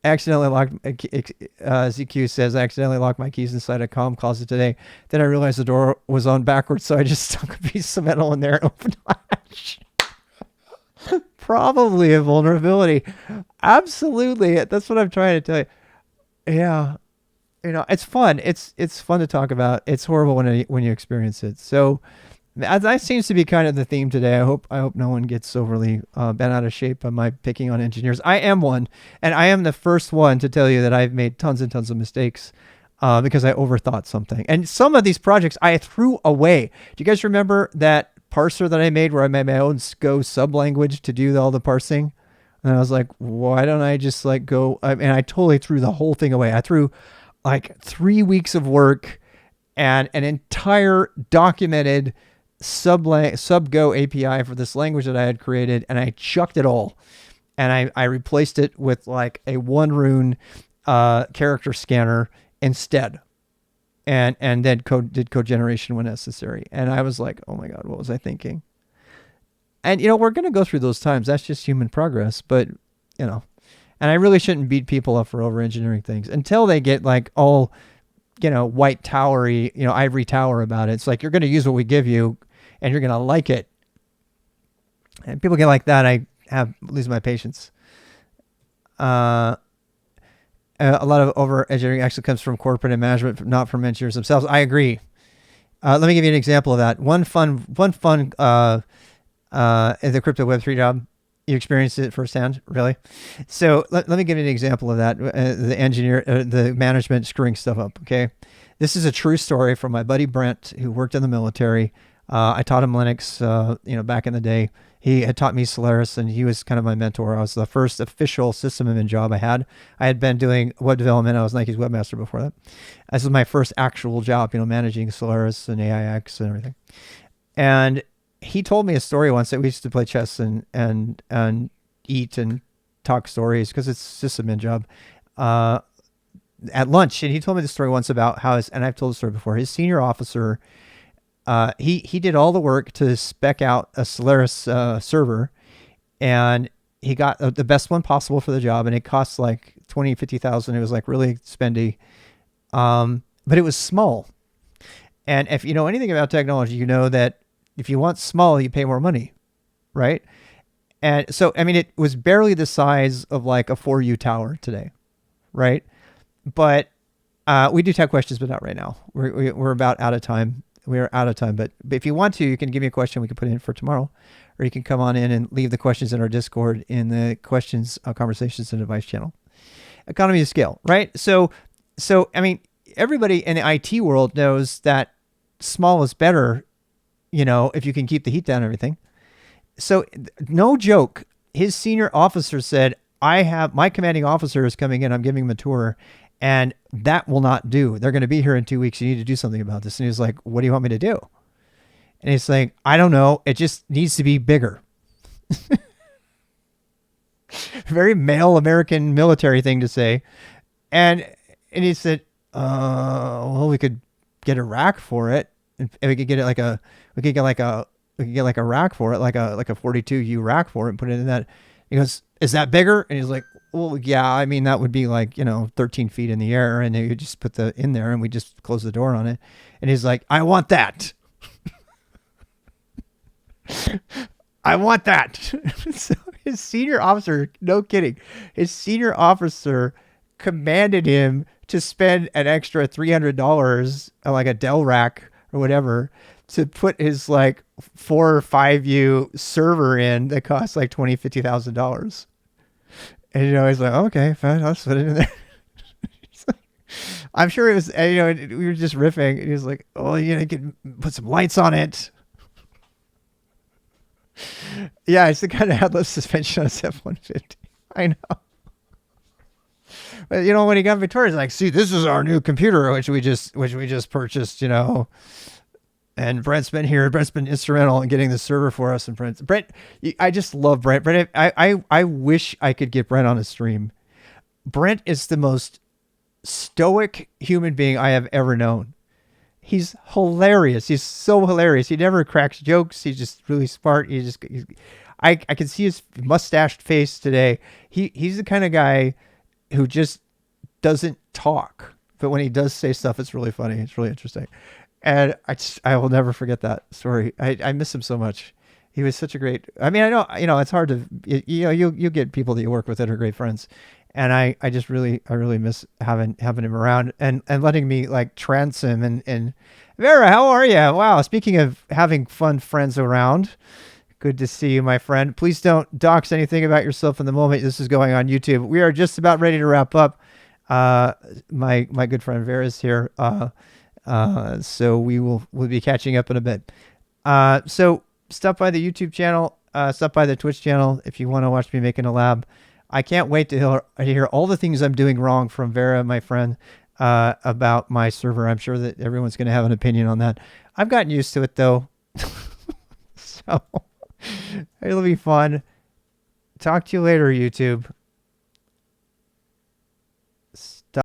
Accidentally locked. ZQ says I accidentally locked my keys inside a comm closet today. Then I realized the door was on backwards, so I just stuck a piece of metal in there and opened the hatch. Probably a vulnerability. Absolutely, that's what I'm trying to tell you. Yeah, it's fun. It's fun to talk about. It's horrible when you experience it. So that seems to be kind of the theme today. I hope no one gets overly bent out of shape by my picking on engineers. I am one, and I am the first one to tell you that I've made tons and tons of mistakes because I overthought something. And some of these projects I threw away. Do you guys remember that parser that I made where I made my own Go sub-language to do all the parsing? And I was like, why don't I just go? And I totally threw the whole thing away. I threw like 3 weeks of work and an entire documented sub-Go API for this language that I had created, and I chucked it all. And I replaced it with like a one-rune character scanner instead. And then did code generation when necessary. And I was like, oh my God, what was I thinking? And, we're going to go through those times. That's just human progress. But, and I really shouldn't beat people up for over-engineering things until they get like all, white towery, ivory tower about it. It's like, you're going to use what we give you and you're going to like it. And people get like that, I lose my patience. A lot of over-engineering actually comes from corporate and management, not from engineers themselves. I agree. Let me give you an example of that. One fun in the crypto Web3 job. You experienced it firsthand, really? So let me give you an example of that. The management screwing stuff up, okay? This is a true story from my buddy Brent, who worked in the military. I taught him Linux, back in the day. He had taught me Solaris, and he was kind of my mentor. I was the first official system admin job I had. I had been doing web development. I was Nike's webmaster before that. This was my first actual job, managing Solaris and AIX and everything. And he told me a story once that we used to play chess and eat and talk stories because it's just a min job. At lunch, and he told me the story once about how and I've told the story before. His senior officer, he did all the work to spec out a Solaris server, and he got the best one possible for the job, and it cost like 50,000. It was like really spendy, but it was small. And if you know anything about technology, you know that if you want small, you pay more money, right? And so, I mean, it was barely the size of like a 4U tower today, right? But we do tech questions, but not right now. We're about out of time. We're out of time. But if you want to, you can give me a question. We can put it in for tomorrow. Or you can come on in and leave the questions in our Discord in the questions, conversations, and advice channel. Economy of scale, right? So I mean, everybody in the IT world knows that small is better, you know, if you can keep the heat down and everything. So no joke, his senior officer said, my commanding officer is coming in. I'm giving him a tour, and that will not do. They're going to be here in 2 weeks. You need to do something about this. And he was like, what do you want me to do? And he's like, I don't know. It just needs to be bigger. Very male American military thing to say. And he said, well, we could get a rack for it. And we could get a rack for it, like a 42U rack for it, and put it in that. He goes, is that bigger? And he's like, well, yeah, I mean, that would be like, 13 feet in the air, and you just put the in there and we just close the door on it. And he's like, I want that. I want that. So his senior officer, no kidding, his senior officer commanded him to spend an extra $300 on like a Dell rack or whatever to put his like 4 or 5U server in that costs like $50,000. And he's like, okay, fine, I'll just put it in there. I'm sure it was, we were just riffing. And he was like, oh, you can put some lights on it. Yeah, it's the kind of headless suspension on a F-150. I know. But when he got Victoria, he's like, see, this is our new computer, which we just purchased, and Brent's been here. Brent's been instrumental in getting the server for us. And Brent, I just love Brent. Brent, I wish I could get Brent on a stream. Brent is the most stoic human being I have ever known. He's hilarious. He's so hilarious. He never cracks jokes. He's just really smart. I can see his mustached face today. He's the kind of guy who just doesn't talk, but when he does say stuff, it's really funny. It's really interesting. And I will never forget that story. I miss him so much. He was such a great, I mean, I know, it's hard to, you get people that you work with that are great friends. And I really miss having him around and letting me like trance him and Vera, how are you? Wow. Speaking of having fun friends around, good to see you, my friend. Please don't dox anything about yourself in the moment this is going on YouTube. We are just about ready to wrap up. My good friend Vera is here. So we'll be catching up in a bit. So stop by the YouTube channel, stop by the Twitch channel if you want to watch me making a lab. I can't wait to hear all the things I'm doing wrong from Vera, my friend, about my server. I'm sure that everyone's going to have an opinion on that. I've gotten used to it though. So it'll be fun. Talk to you later, YouTube.